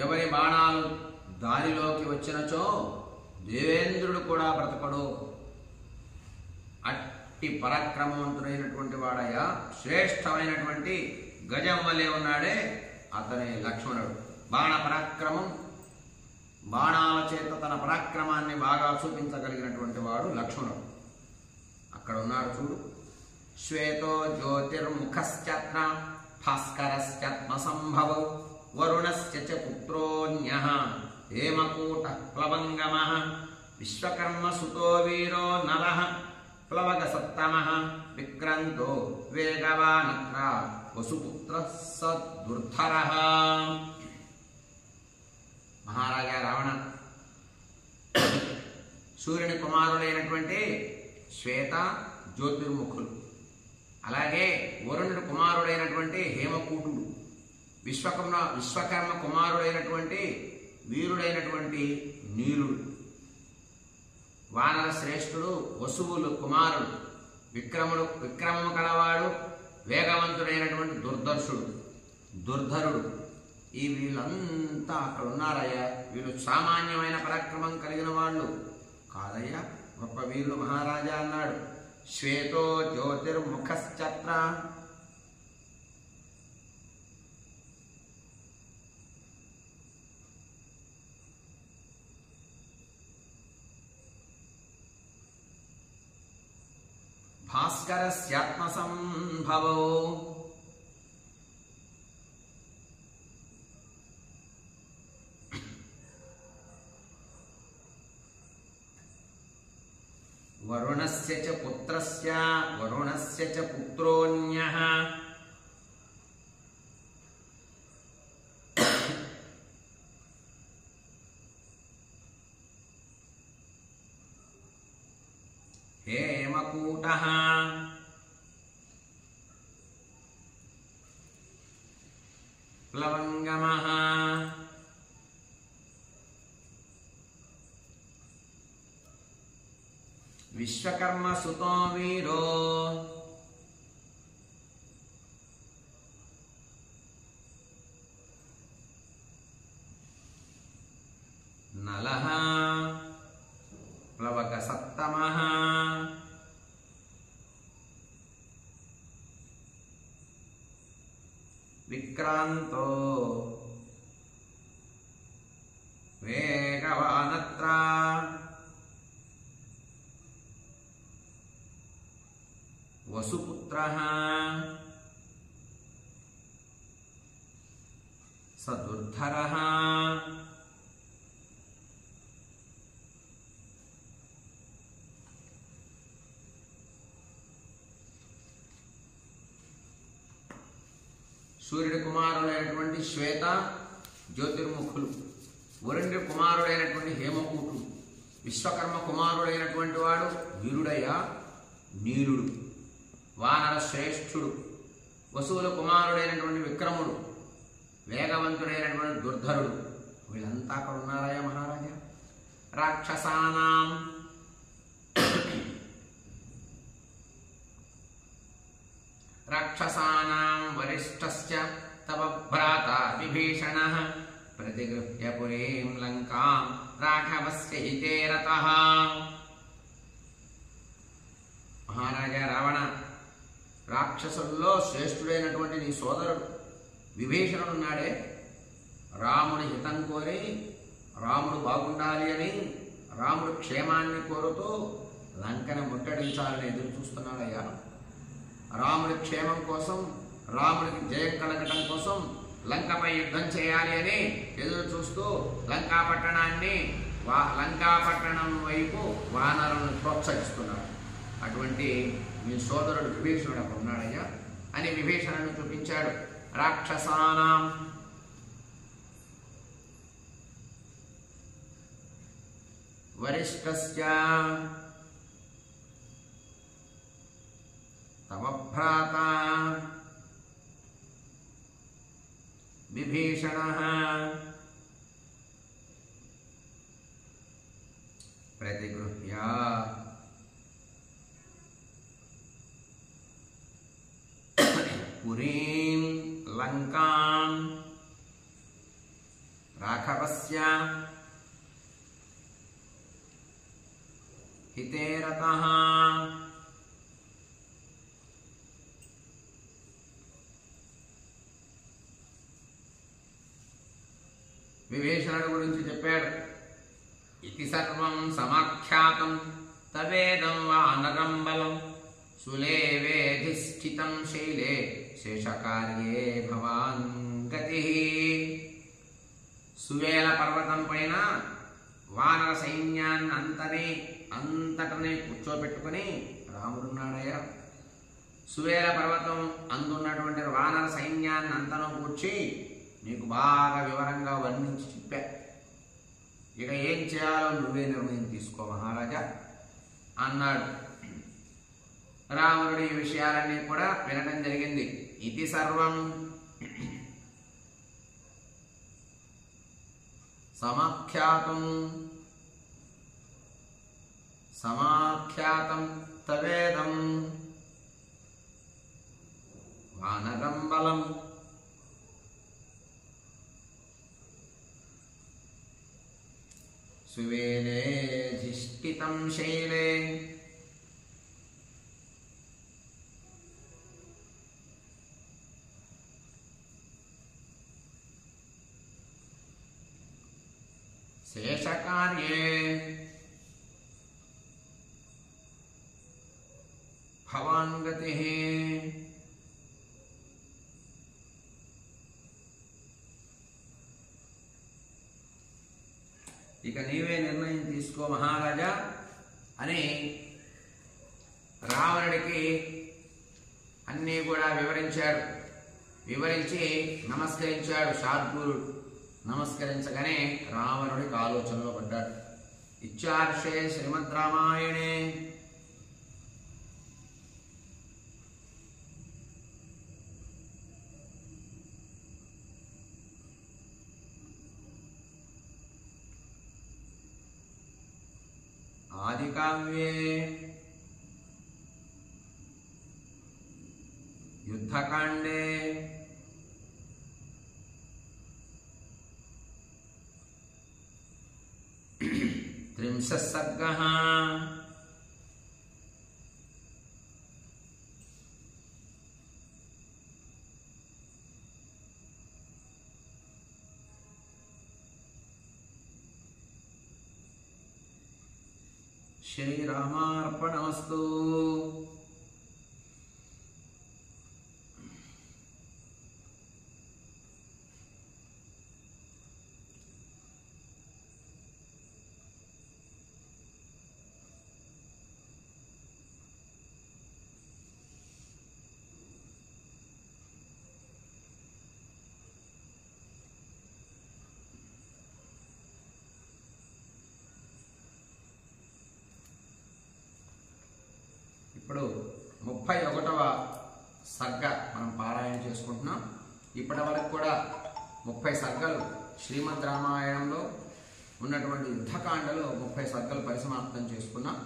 ఎవరి బాణాలు దానిలోకి వచ్చినచో దేవేంద్రుడు కూడా బ్రతకడు. అట్టి పరాక్రమవంతుడైనటువంటి వాడయ్యా శ్రేష్టమైనటువంటి గజం వలె ఉన్నాడే అతనే లక్ష్మణుడు. బాణ పరాక్రమం, బాణాల చేత తన పరాక్రమాన్ని బాగా చూపించగలిగినటువంటి వాడు లక్ష్మణుడు. అక్కడ ఉన్నాడు చూడు. శ్వేతో జ్యోతిర్ముఖశ్చత్ర భాస్కరశ్చాత్మ సంభవౌ వరుణస్య చ పుత్రోన్యః హేమకూటః ప్లవంగమః విశ్వకర్మ సుతో వీరో నలః ప్లవగ సత్తమః విక్రాంతో వేగవానత్ర వసుపుత్రః సదుర్ధరః. మహారాజా రావణ సూర్యుని కుమారులైనటువంటి శ్వేత జ్యోతిర్ముఖులు, అలాగే వరుణుడి కుమారుడైనటువంటి హేమకూటుడు, విశ్వకర్మ కుమారుడైనటువంటి వీరుడైనటువంటి నీలుడు, వానర శ్రేష్ఠుడు వసువులు కుమారుడు, విక్రమము కలవాడు వేగవంతుడైనటువంటి దుర్ధరుడు. ఈ వీళ్ళంతా అక్కడ ఉన్నారయ్యా. వీళ్ళు సామాన్యమైన పరాక్రమం కలిగిన వాళ్ళు కాదయ్యా, గొప్ప వీరుడు మహారాజా అన్నాడు. శ్వేతో జ్యోతిర్ముఖశ్చత్ర భాస్కరస్యాత్మ సంభవో వరుణస్య చ పుత్రస్య వరుణస్య చ పుత్రోన్యః హేమకూటః ప్లవంగమః విశ్వకర్మ సుతో వీరో నలః ప్లవక సప్తమః విక్రాంతో వేగవానత్ర వసుపుత్రః సదుర్ధరః సూర్యుడి కుమారుడైనటువంటి శ్వేత జ్యోతిర్ముఖులు, వరుణుడి కుమారుడైనటువంటి హేమకూటుడు, విశ్వకర్మ కుమారుడైనటువంటి వాడు వీరుడయ్య నీలుడు, వానర శ్రేష్ఠుడు, వసువుల కుమారుడైనటువంటి విక్రముడు, వేగవంతుడైనటువంటి దుర్ధరుడు. వీళ్ళంతా అక్కడ ఉన్నారయ్యా మహారాజా. రాక్షసానాం రాక్షసానాం వరిష్ఠస్య తవ భ్రాత విభీషణః ప్రతిగృహ్య పురీం లంకాం రాఘవస్య హితే రతః. మహారాజా రావణ, రాక్షసుల్లో శ్రేష్ఠుడైనటువంటి నీ సోదరుడు విభీషణుడున్నాడే, రాముడి హితం కోరి రాముడు బాగుండాలి అని రాముడు క్షేమాన్ని కోరుతూ లంకను ముట్టడించాలని ఎదురు చూస్తున్నాడయ్యా. రాముడి క్షేమం కోసం, రాముడికి జయం కలగటం కోసం లంకపై యుద్ధం చేయాలి అని ఎదురు చూస్తూ లంకాపట్టణం వైపు వానరులను ప్రోత్సహిస్తున్నాడు. అటువంటి మీ సోదరుడు విభీషణుడు అక్కడ ఉన్నాడయ్యా అని విభీషణుడు చూపించాడు. రాక్షసానాం వరిష్ఠస్య తవ భ్రాత విభీషణః ప్రతిగృహ్య పురీం లంకాం రాఘవస్య హితే రతః. విభీషణుడి గురించి చెప్పాడు. ఇది సర్వం సమాఖ్యాతం తవేదం వానరం బలం సులేవేధిష్ఠితం శైలే శేషకార్యే భవాన్ గతి. సువేల పర్వతం పైన వానర సైన్యాన్ని అంతటనే కూర్చోబెట్టుకుని రాముడున్నాడయ్యా. సువేల పర్వతం అందున్నటువంటి వానర సైన్యాన్ని అంతను కూర్చి నీకు బాగా వివరంగా వర్ణించి చెప్పా. ఇక ఏం చేయాలో నువ్వే నిర్ణయం తీసుకో మహారాజా అన్నాడు. రావణుడు ఈ విషయాలన్నీ కూడా వినడం జరిగింది. ఇది సర్వం సమాఖ్యాతం తవేదం వానరం బలం సువేలేధిష్ఠితం శైలే శేషకార్యే భవాన్ గతి. ఇక నీవే నిర్ణయం తీసుకో మహారాజా అని రావణుడికి అన్నీ కూడా వివరించాడు. వివరించి నమస్కరించాడు శార్దూలుడు. నమస్కరించగానే రావణుడికి ఆలోచనలో పడ్డాడు. ఇత్యార్షే శ్రీమద్ రామాయణే ఆదికావ్యే యుద్ధకాండే త్రింశः సర్గः శ్రీరామార్పణమస్తు. ఇప్పుడు 31వ సర్గ మనం పారాయణ చేసుకుంటున్నాం. ఇప్పటి వరకు కూడా 30 సర్గలు శ్రీమద్ రామాయణంలో ఉన్నటువంటి యుద్ధకాండలో 30 సర్గలు పరిసమాప్తం చేసుకున్నాం.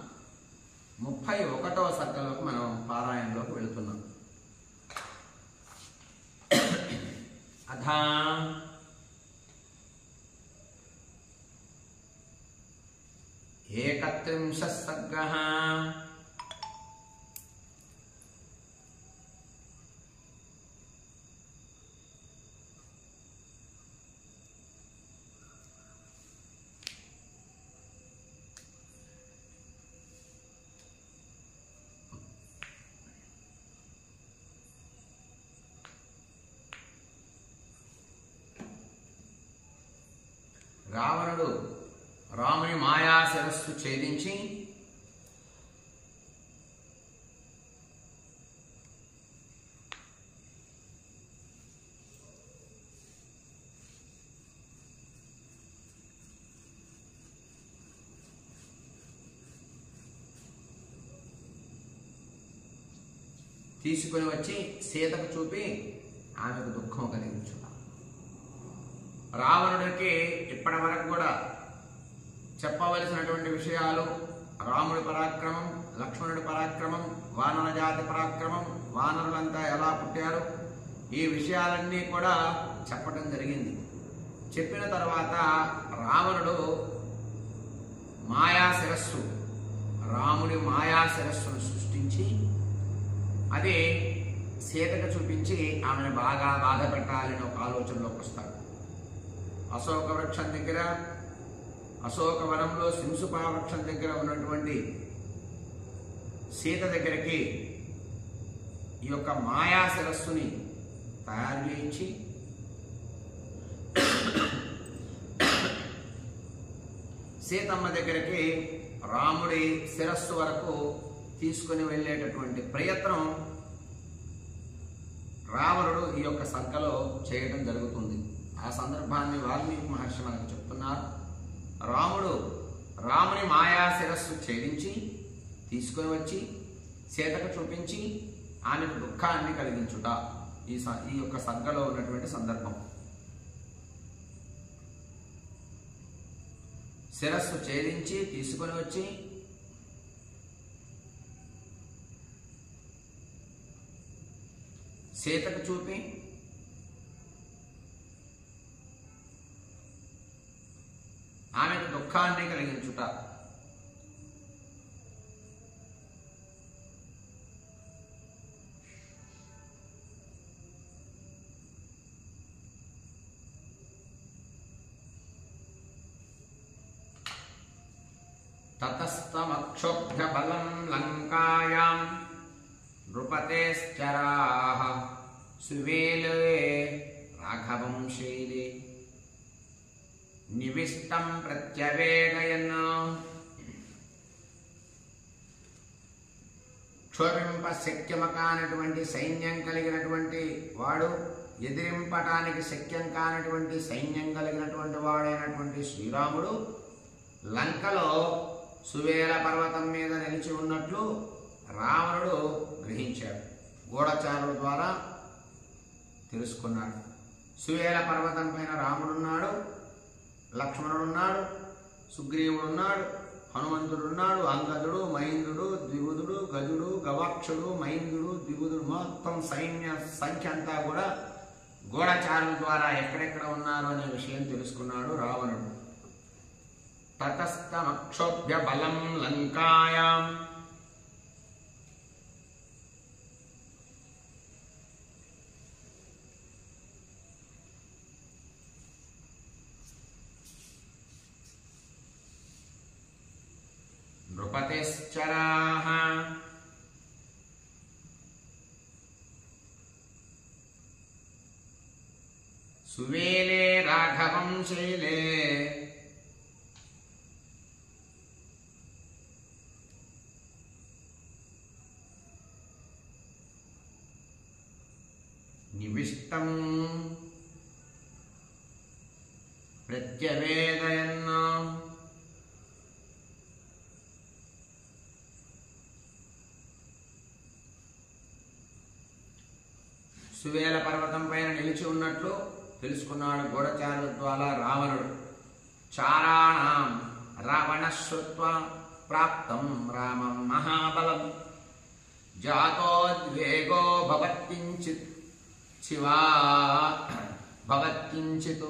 31వ సర్గలోకి మనం పారాయణలోకి వెళుతున్నాం. అథా ఏకత్రింశः సర్గः రావణుడు రాముని మాయా శిరస్సు ఛేదించి తీసుకుని వచ్చి సీతకు చూపి ఆమెకు దుఃఖం కలిగించు. రావణుడికి ఇప్పటి వరకు కూడా చెప్పవలసినటువంటి విషయాలు రాముడి పరాక్రమం, లక్ష్మణుడి పరాక్రమం, వానర జాతి పరాక్రమం, వానరులంతా ఎలా పుట్టారు, ఈ విషయాలన్నీ కూడా చెప్పడం జరిగింది. చెప్పిన తర్వాత రావణుడు మాయా శిరస్సు, రాముడి మాయా శిరస్సును సృష్టించి అది సీతకు చూపించి ఆమెను బాగా బాధ పెట్టాలని ఒక ఆలోచనలోకి వస్తాడు. అశోక వృక్షం దగ్గర, అశోకవనంలో సింసుపా వృక్షం దగ్గర ఉన్నటువంటి సీత దగ్గరికి ఈ యొక్క మాయా శిరస్సుని తయారు చేయించి సీతమ్మ దగ్గరికి రాముడి శిరస్సు వరకు తీసుకుని వెళ్ళేటటువంటి ప్రయత్నం రావణుడు ఈ యొక్క సర్గలో చేయడం జరుగుతుంది. ఆ సందర్భాన్ని వాల్మీకి మహర్షి మనకు చెప్తున్నారు. రాముడు రాముని మాయా శిరస్సు ఛేదించి తీసుకొని వచ్చి సీతకు చూపించి ఆమెకు దుఃఖాన్ని కలిగించుట ఈ యొక్క సర్గలో ఉన్నటువంటి సందర్భం. శిరస్సు ఛేదించి తీసుకొని వచ్చి సీతకు చూపి ఆమెకు దుఃఖాన్ని కలిగించుట. తతస్తమక్షోభ్య బలం లంకాయాం నృపతేశ్చరాః సువేలే రాఘవం శైలే నివిష్టం ప్రత్యవేదయన్ క్షోభింప శక్యమ కానటువంటి సైన్యం కలిగినటువంటి వాడు, ఎదిరింపటానికి శక్యం కానటువంటి సైన్యం కలిగినటువంటి వాడైనటువంటి శ్రీరాముడు లంకలో సువేల పర్వతం మీద నిలిచి ఉన్నట్లు రావణుడు గ్రహించాడు. గూఢచారుల ద్వారా తెలుసుకున్నాడు. సువేల పర్వతం పైన రాముడున్నాడు, లక్ష్మణుడున్నాడు, సుగ్రీవుడున్నాడు, హనుమంతుడున్నాడు, అంగదుడు, మైందుడు, ద్విబుధుడు, గజుడు, గవాక్షుడు, మైందుడు, ద్విబుధుడు, మొత్తం సైన్య సంఖ్య అంతా కూడా గూఢచారుల ద్వారా ఎక్కడెక్కడ ఉన్నారు అనే విషయం తెలుసుకున్నాడు రావణుడు. తతస్తమక్షోభ్య బలం లంకాయాం నృపతిశ్చరాః సువేలే రాఘవం శైలే నివిష్టం ప్రత్యవేదయన్ సువేల పర్వతం పైన నిలిచి ఉన్నట్లు తెలుసుకున్నాడు గూఢచారుల ద్వారా రావణుడు. చారాణం రావణ శ్రుత్వా ప్రాప్తం రామం మహాబలం జాతోద్వేగో భవత్కించిత్ శివా భవత్కించిత్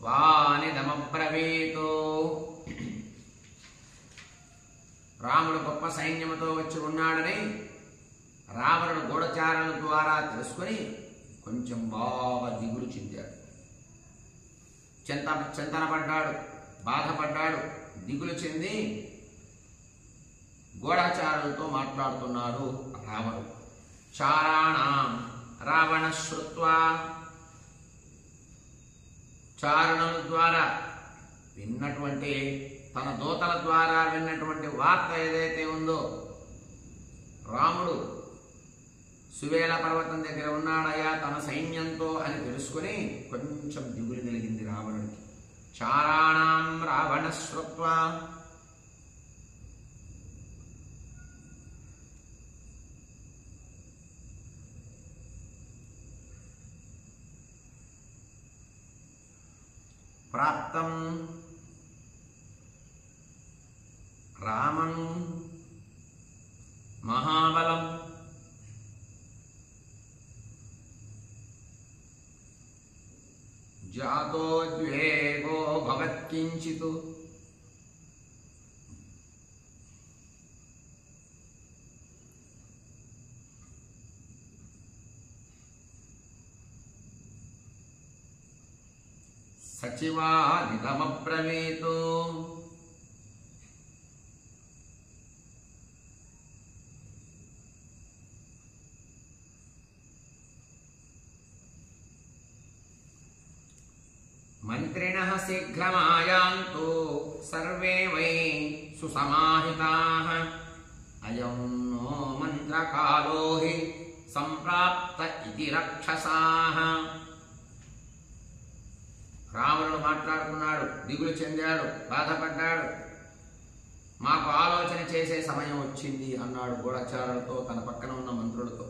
వానిదమబ్రవీతు. రాముడు గొప్ప సైన్యముతో వచ్చి ఉన్నాడని రావణుడు గూఢచారుల ద్వారా తెలుసుకుని కొంచెం బాగా దిగులు చెందాడు. చింతనపడ్డాడు, బాధపడ్డాడు, దిగులు చెంది గూఢచారులతో మాట్లాడుతున్నాడు రావణుడు. చారాణం రావణ శ్రుత్వా, చారణుల ద్వారా విన్నటువంటి, తన దూతల ద్వారా విన్నటువంటి వార్త ఏదైతే ఉందో, రాముడు సువేల పర్వతం దగ్గర ఉన్నాడయా తన సైన్యంతో అని తెలుసుకుని కొంచెం దిగులు కలిగింది రావణుడికి. చారాణం రావణ శ్రుత్వా ప్రాప్తం రామం మహాబలం జాతోద్వేగో భవత్కించిత్ సచివానిదమబ్రవీతు. మంత్రిణః శీఘ్రమాయాంతు సర్వే వై సుసమాహితాః అయం నో మంత్రకాలో హి సంప్రాప్త ఇతి రక్షసాః. రావణుడు మాట్లాడుకున్నాడు, దిగులు చెందాడు, బాధపడ్డాడు. మాకు ఆలోచన చేసే సమయం వచ్చింది అన్నాడు గూఢచారులతో, తన పక్కన ఉన్న మంత్రులతో.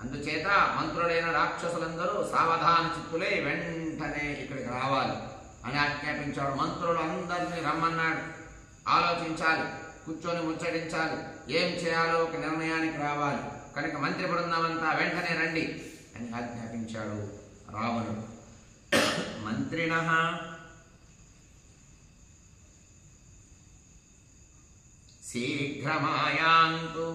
అందుచేత మంత్రులైన రాక్షసులందరూ సావధాన చిత్తులై వెంటనే ఇక్కడికి రావాలి అని ఆజ్ఞాపించాడు. మంత్రులు అందరినీ రమ్మన్నాడు. ఆలోచించాలి, కూర్చొని ముచ్చటించాలి, ఏం చేయాలో ఒక నిర్ణయానికి రావాలి. కనుక మంత్రి బృందం అంతా వెంటనే రండి అని ఆజ్ఞాపించాడు రావణుడు. మంత్రిణః శీఘ్రమాయాంతు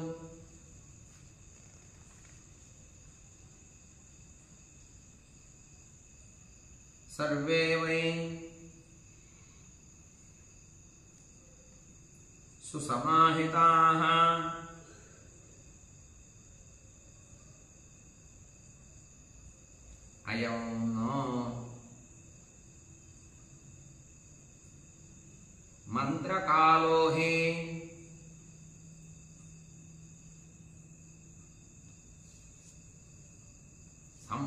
సర్వే వై సుసమాహితాః అయం నో మంత్రకాలో హి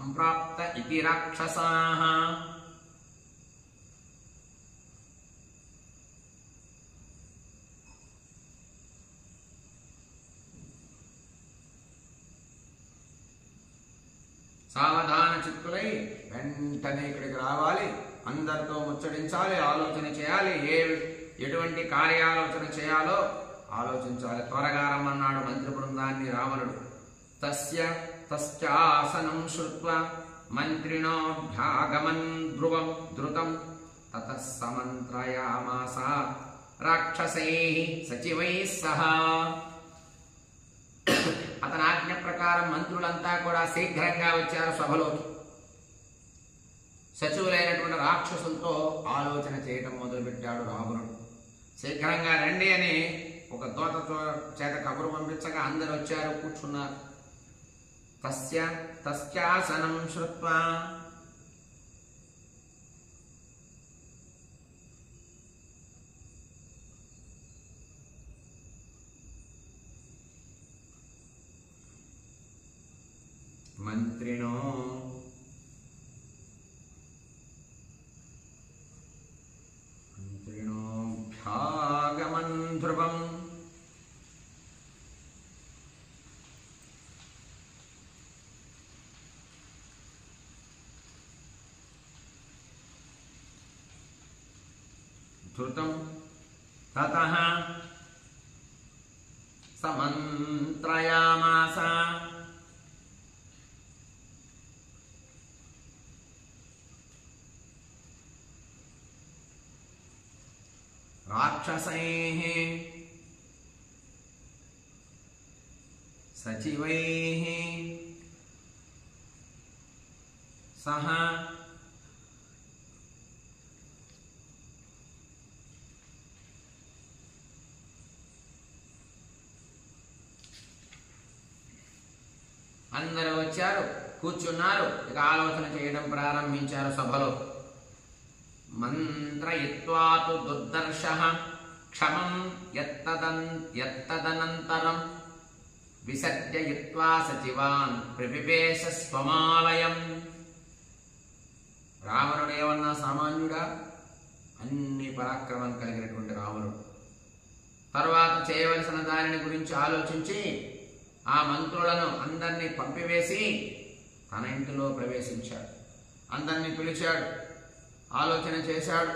సంప్రాప్త ఇతి రాక్షసాః. సావధాన చిత్తులై వెంటనే ఇక్కడికి రావాలి, అందరితో ముచ్చటించాలి, ఆలోచన చేయాలి, ఎటువంటి కార్యాలోచన చేయాలో ఆలోచించాలి. త్వరగా రమ్మన్నాడు మంత్రి బృందాన్ని రావణుడు. తస్యాసనం శ్రుత్వా మంత్రిణోభ్యాగమన్ ధృతం తతః సమంత్రయామాస రాక్షసైః సచివైః సహా. అతని ఆజ్ఞ ప్రకారం మంత్రులంతా కూడా శీఘ్రంగా వచ్చారు సభలోకి. సచివులైనటువంటి రాక్షసులతో ఆలోచన చేయటం మొదలుపెట్టాడు రావణుడు. శీఘ్రంగా రండి అని ఒక దూత చేత కబురు పంపించగా అందరు వచ్చారు, కూర్చున్నారు. తస్యాసనం శ్రుత్వా మంత్రిణోభ్యాగమన్ ధ్రువం ధృతం తతః సమంత్రయామాస రాక్షసైః సచివైః సహ అందరూ వచ్చారు, కూర్చున్నారు. ఇక ఆలోచన చేయడం ప్రారంభించారు సభలో. మంత్రయిత్వా తు దుర్దర్శః క్షమం యత్తదనంతరం విసర్జయిత్వా సచివాన్ ప్రవివేశ స్వమాలయం. రావణుడు ఏమన్నా సామాన్యుడా? అన్ని పరాక్రమం కలిగినటువంటి రావణుడు. తర్వాత చేయవలసిన దానిని గురించి ఆలోచించి ఆ మంత్రులను అందరినీ పంపివేసి తన ఇంటిలో ప్రవేశించాడు. అందరినీ పిలిచాడు, ఆలోచన చేశాడు,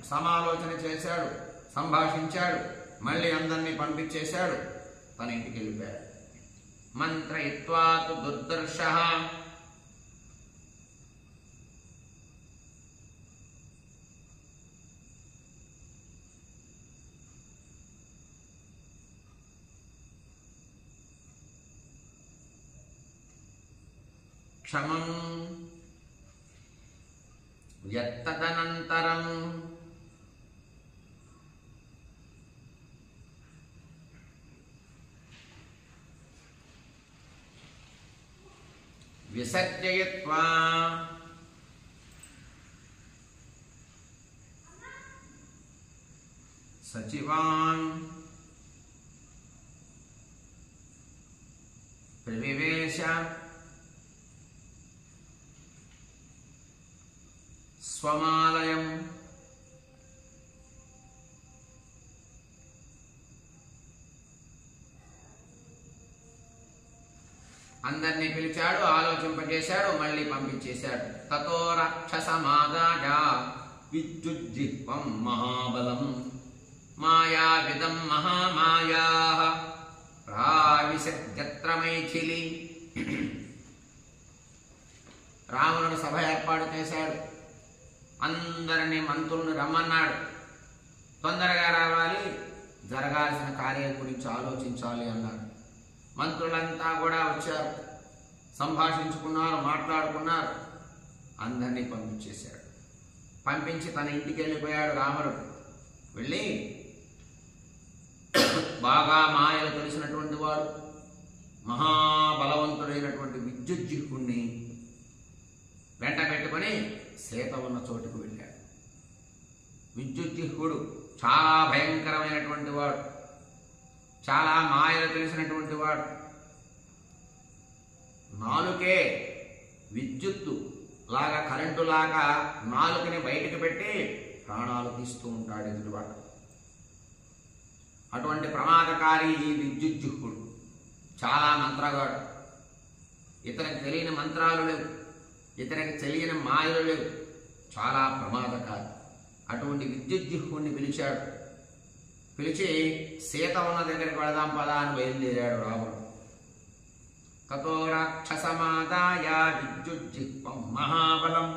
సమాలోచన చేశాడు, సంభాషించాడు, మళ్ళీ అందరినీ పంపించేశాడు, తన ఇంటికి వెళ్ళిపోయాడు. మంత్రయిత్వా తు దుర్దర్శః క్షమం యత్తదనంతరం విసర్జయిత్వా సచివాన్ ప్రవివేశ స్వమాలయం. అందరినీ పిలిచాడు, ఆలోచింపజేశాడు, మళ్ళీ పంపించేశాడు. తతో రాక్షసమాదాయ విద్యుజ్జిహ్వం మహాబలం మాయావిదం మహామాయాః ప్రావిశద్యత్ర మైథిలి. రావణుడు సభ ఏర్పాటు చేశాడు. అందరినీ మంత్రులను రమ్మన్నాడు. తొందరగా రావాలి, జరగాల్సిన కార్యం గురించి ఆలోచించాలి అన్నాడు. మంత్రులంతా కూడా వచ్చారు, సంభాషించుకున్నారు, మాట్లాడుకున్నారు. అందరినీ పంపించేశాడు. పంపించి తన ఇంటికి వెళ్ళిపోయాడు రావణుడు. వెళ్ళి బాగా మాయలు తెలిసినటువంటి వాడు, మహాబలవంతుడైనటువంటి విద్యుజ్జిహ్వుణ్ణి వెంట పెట్టుకొని సీత ఉన్న చోటుకు వెళ్ళాడు. విద్యుజ్జిహ్వుడు చాలా భయంకరమైనటువంటి వాడు, చాలా మాయలు తెలిసినటువంటి వాడు. నాలుకే విద్యుత్తు లాగా కరెంటు లాగా నాలుకని బయటకు పెట్టి ప్రాణాలు తీస్తూ ఉంటాడు ఎదుటివాడు. అటువంటి ప్రమాదకారి ఈ విద్యుజ్జిహ్వుడు. చాలా మంత్రగాడు. ఇతనికి తెలియని మంత్రాలు లేవు, ఇతనికి తెలియని మాయలు లేవు, చాలా ప్రమాదకారి. అటువంటి విద్యుజ్జిహ్వుడిని పిలిచాడు. పిలిచి సీత ఉన్న దగ్గరికి వెళదాం పదా అని బయలుదేరాడు రాముడు. తతో రాక్షసమాదాయ విద్యుజ్జిహ్వం మహాబలం.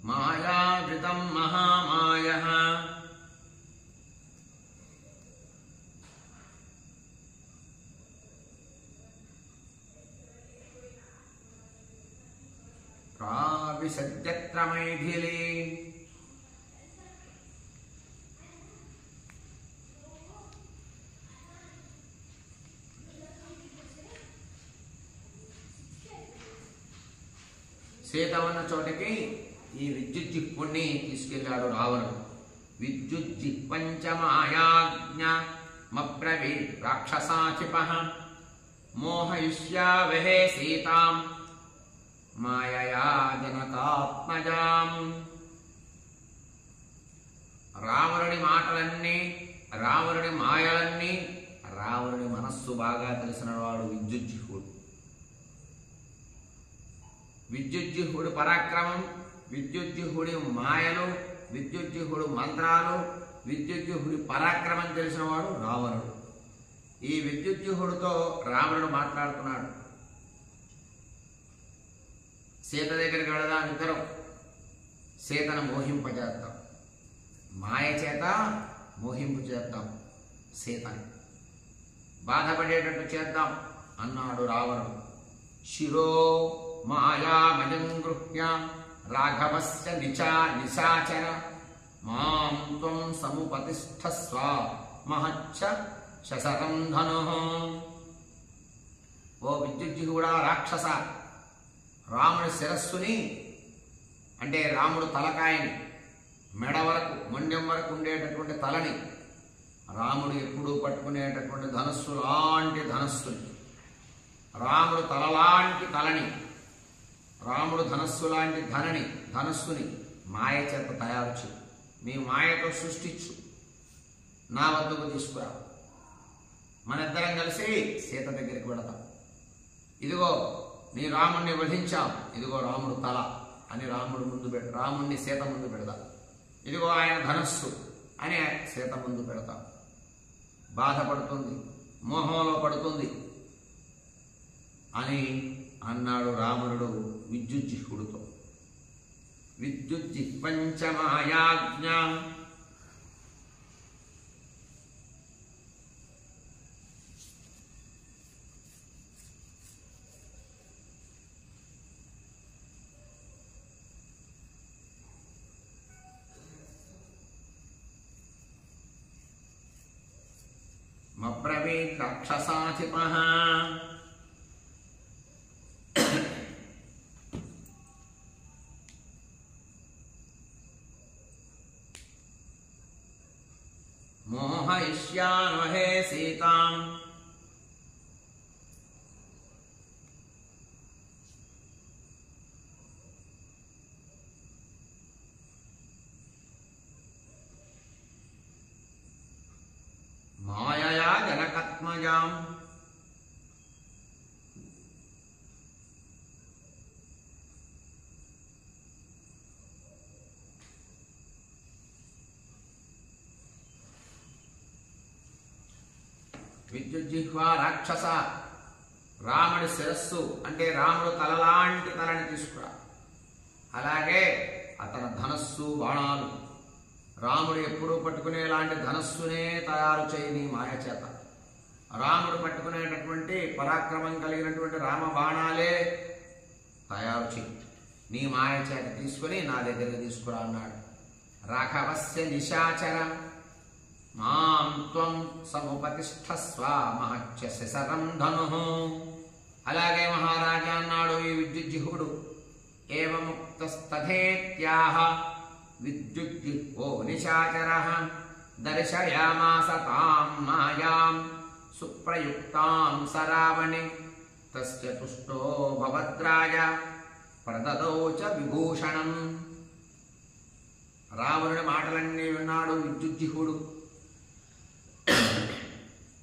మాయావృతం మహామాయః ప్రావిశద్యత్ర మైథిలీ. సీత ఉన్న చోటకి ఈ విద్యుజ్జిహ్వుణ్ణి తీసుకెళ్లాడు రావణుడు. విద్యుజ్జిహ్వంచమాయాజ్ఞమబ్రవీత్ రాక్షసాచిపః మోహయిష్యావహే సీతాం మాయయా జనకాత్మజాం. రావణుడి మాటలన్నీ, రావణుడి మాయలన్నీ, రావణుడి మనస్సు బాగా తెలిసిన వాడు విద్యుజ్జిహ్వుడు. విద్యుజ్జిహ్వుడు పరాక్రమం, విద్యుజ్జిహ్వుడి మాయలు, విద్యుజ్జిహ్వుడు మంత్రాలు, విద్యుజ్జిహ్వుడి పరాక్రమం తెలిసినవాడు రావణుడు. ఈ విద్యుజ్జిహ్వుడితో రావణుడు మాట్లాడుతున్నాడు. సీత దగ్గరికి వెళదాం, ఇద్దరం సీతను మోహింపజేద్దాం, మాయ చేత మోహింపు చేద్దాం, సీతని బాధపడేటట్టు చేద్దాం అన్నాడు రావణుడు. శిరో మాయామయం గృహ్య రాఘవస్య నిశాచర మాం త్వం సముపతిష్ఠస్వ మహచ్చ శశరం ధనుః. ఓ విద్యుజ్జిహ్వుడా రాక్షస, రాముడి శిరస్సుని అంటే రాముడు తలకాయని, మెడ వరకు మొండెం వరకు ఉండేటటువంటి తలని, రాముడు ఎప్పుడూ పట్టుకునేటటువంటి ధనస్సు లాంటి ధనస్సుని, రాముడు తలలాంటి తలని, రాముడు ధనస్సు లాంటి ధనస్సుని మాయ చేత తయారు చేయి, మీ మాయతో సృష్టించు, నా వద్దకు తీసుకురా, మనిద్దరం కలిసి సీత దగ్గరికి వెళదాం. ఇదిగో నీ రాముణ్ణి వధించాం, ఇదిగో రాముడు తల అని రాముణ్ణి సీత ముందు పెడదాం, ఇదిగో ఆయన ధనస్సు అని సీత ముందు పెడతాం. బాధపడుతుంది, మోహంలో పడుతుంది అని అన్నాడు రావణుడు విద్యుజ్జిహ్వుడితో. విద్యుజ్జిహ్వంచమాయాజ్ఞ మబ్రవీత్ రాక్షసాధిపః. మోహయిష్యామహే సీతాం మాయయా జనకాత్మజాం. విద్యుజ్జిహ్వా రాక్షస, రాముడి శిరస్సు అంటే రాముడు తలలాంటి తలని తీసుకురా, అలాగే అతని ధనస్సు బాణాలు, రాముడు ఎప్పుడూ పట్టుకునేలాంటి ధనస్సునే తయారు చేయి నీ మాయ చేత, రాముడు పట్టుకునేటటువంటి పరాక్రమం కలిగినటువంటి రామ బాణాలే తయారు చేయి, నీ మాయ చేత తీసుకుని నా దగ్గరికి తీసుకురా అన్నాడు. రాఘవస్య నిశాచర మాం త్వం సముపతిష్ఠస్వ మహత్య శిశరం ధనుః. అలాగే మహారాజా అన్నాడు ఈ విద్యుజ్జిహ్వుడు. ఏవముక్తస్తథేత్యాహ విద్యుజ్జిహ్వో నిశాచరః దర్శయామాస తాం మాయాం సుప్రయుక్తాం సరావణి తస్య తుష్టో భవద్రాజ ప్రదదౌ చ విభూషణం. రావణుడి మాటలన్నీ విన్నాడు విద్యుజ్జిహ్వుడు.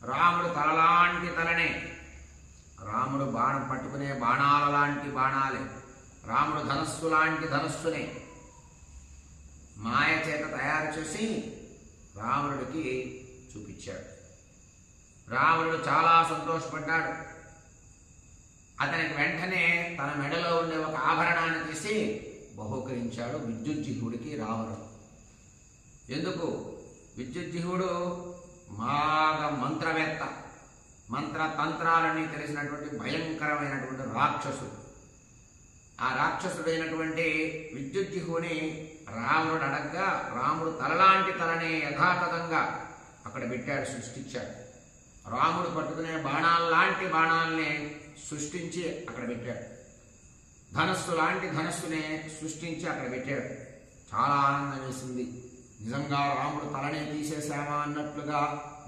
రాముడు తలలాంటి తలనే, రాముడు బాణం పట్టుకునే బాణాల లాంటి బాణాలే, రాముడు ధనస్సు లాంటి ధనస్సునే మాయ చేత తయారు చేసి రావణుడికి చూపించాడు. రావణుడు చాలా సంతోషపడ్డాడు. అతనికి వెంటనే తన మెడలో ఉండే ఒక ఆభరణాన్ని తీసి బహూకరించాడు విద్యుజ్జిహ్వుడికి రావణుడు. ఎందుకు? విద్యుజ్జిహ్వుడు బాగా మంత్రవేత్త, మంత్రతంత్రాలని తెలిసినటువంటి భయంకరమైనటువంటి రాక్షసుడు. ఆ రాక్షసుడైనటువంటి విద్యుజ్జిహ్వుని రావణుడు అడగ్గా రాముడు తలలాంటి తలనే యథాతథంగా అక్కడ పెట్టాడు, సృష్టించాడు. రాముడు పట్టుకునే బాణాల్లాంటి బాణాలనే సృష్టించి అక్కడ పెట్టాడు. ధనస్సు లాంటి ధనస్సునే సృష్టించి అక్కడ పెట్టాడు. చాలా ఆనందం వేసింది. నిజంగా రాముడు తలనే తీసేశామా అన్నట్లుగా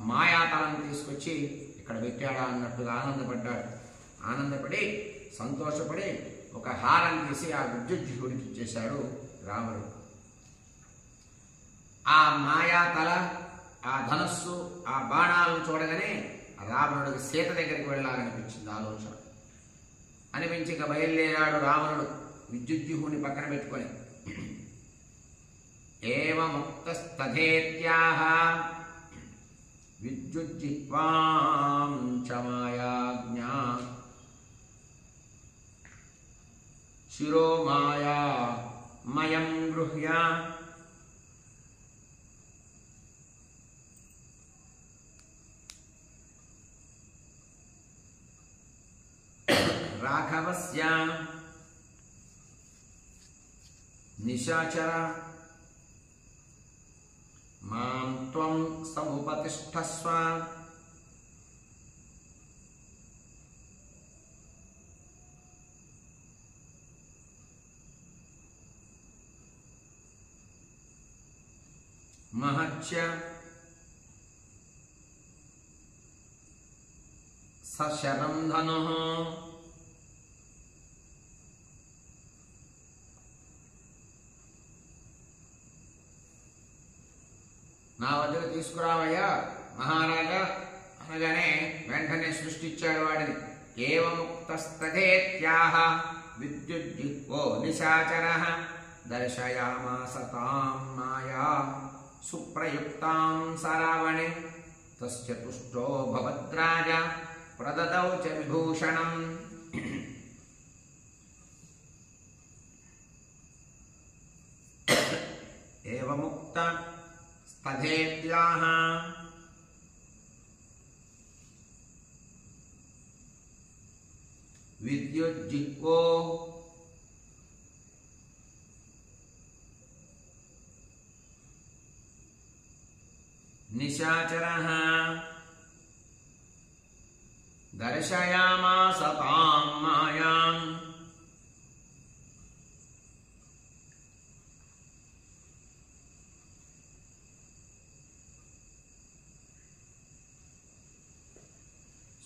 మాయా తలను తీసుకొచ్చి ఇక్కడ పెట్టాడా అన్నట్టుగా ఆనందపడ్డాడు. ఆనందపడి సంతోషపడి ఒక హారం తీసి ఆ విద్యుజ్జిహ్వుడికి ఇచ్చేశాడు రాముడు. ఆ మాయా తల, ఆ ధనస్సు, ఆ బాణాలను చూడగానే రావణుడికి సీత దగ్గరికి వెళ్ళాలనిపించింది ఆలోచన. అనిపించి ఇక బయలుదేరాడు రావణుడు విద్యుజ్జిహ్వుని పక్కన పెట్టుకొని. ఏవముక్తస్తథేత్యాహ విద్యుజ్జిహ్వాం చ మాయాజ్ఞా శిరో మాయా మయం గృహ్య రాఘవస్య నిశాచర మాం త్వం సముపతిష్ఠస్వ మహత్య సశరం ధనుః. నా వద్దకు తీసుకురావయ్యా మహారాజా అనగానే వెంటనే సృష్టించాడు వాడిని. ఏవముక్తస్తథేత్యాహ విద్యుజ్జిహ్వో నిశాచరః దర్శయామాస తాం మాయా సుప్రయుక్తాం సరావణి తస్య తుష్టో భవద్రాజ ప్రదదౌ చ విభూషణం. ఏవముక్త స్తథేత్యాహ విద్యుజ్జిహ్వో నిశాచరః దర్శయామాస తాం మాయాం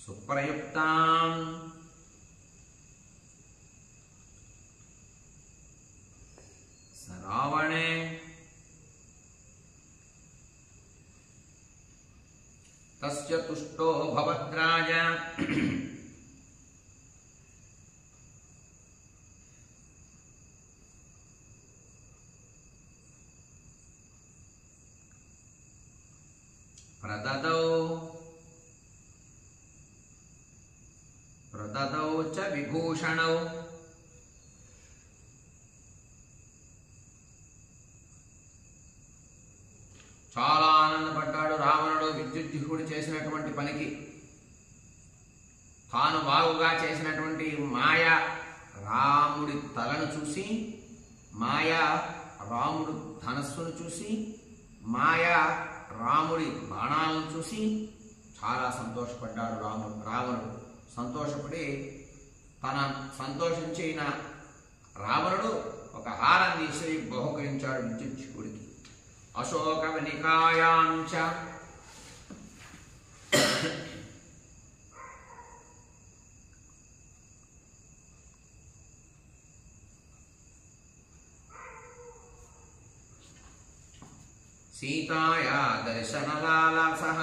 సుప్రయుక్తాం సరావణే తస్య తుష్టో భవద్రాజ ప్రదదౌ చ విభూషణౌ. చాలా ఆనందపడ్డాడు రావణుడు విద్యుజ్జిహ్వుడు చేసినటువంటి పనికి. తాను బాగుగా చేసినటువంటి మాయ రాముడి తలను చూసి మాయ రాముడు ధనస్సును చూసి, మాయ రాముడి బాణాలను చూసి చాలా సంతోషపడ్డాడు రావణుడు. సంతోషపడి తన సంతోషించిన రావణుడు ఒక హారం తీసి బహుకరించాడు విద్యుచ్ఛుడికి. అశోకవనికాయాంచ సీతాయా దర్శనలాలసః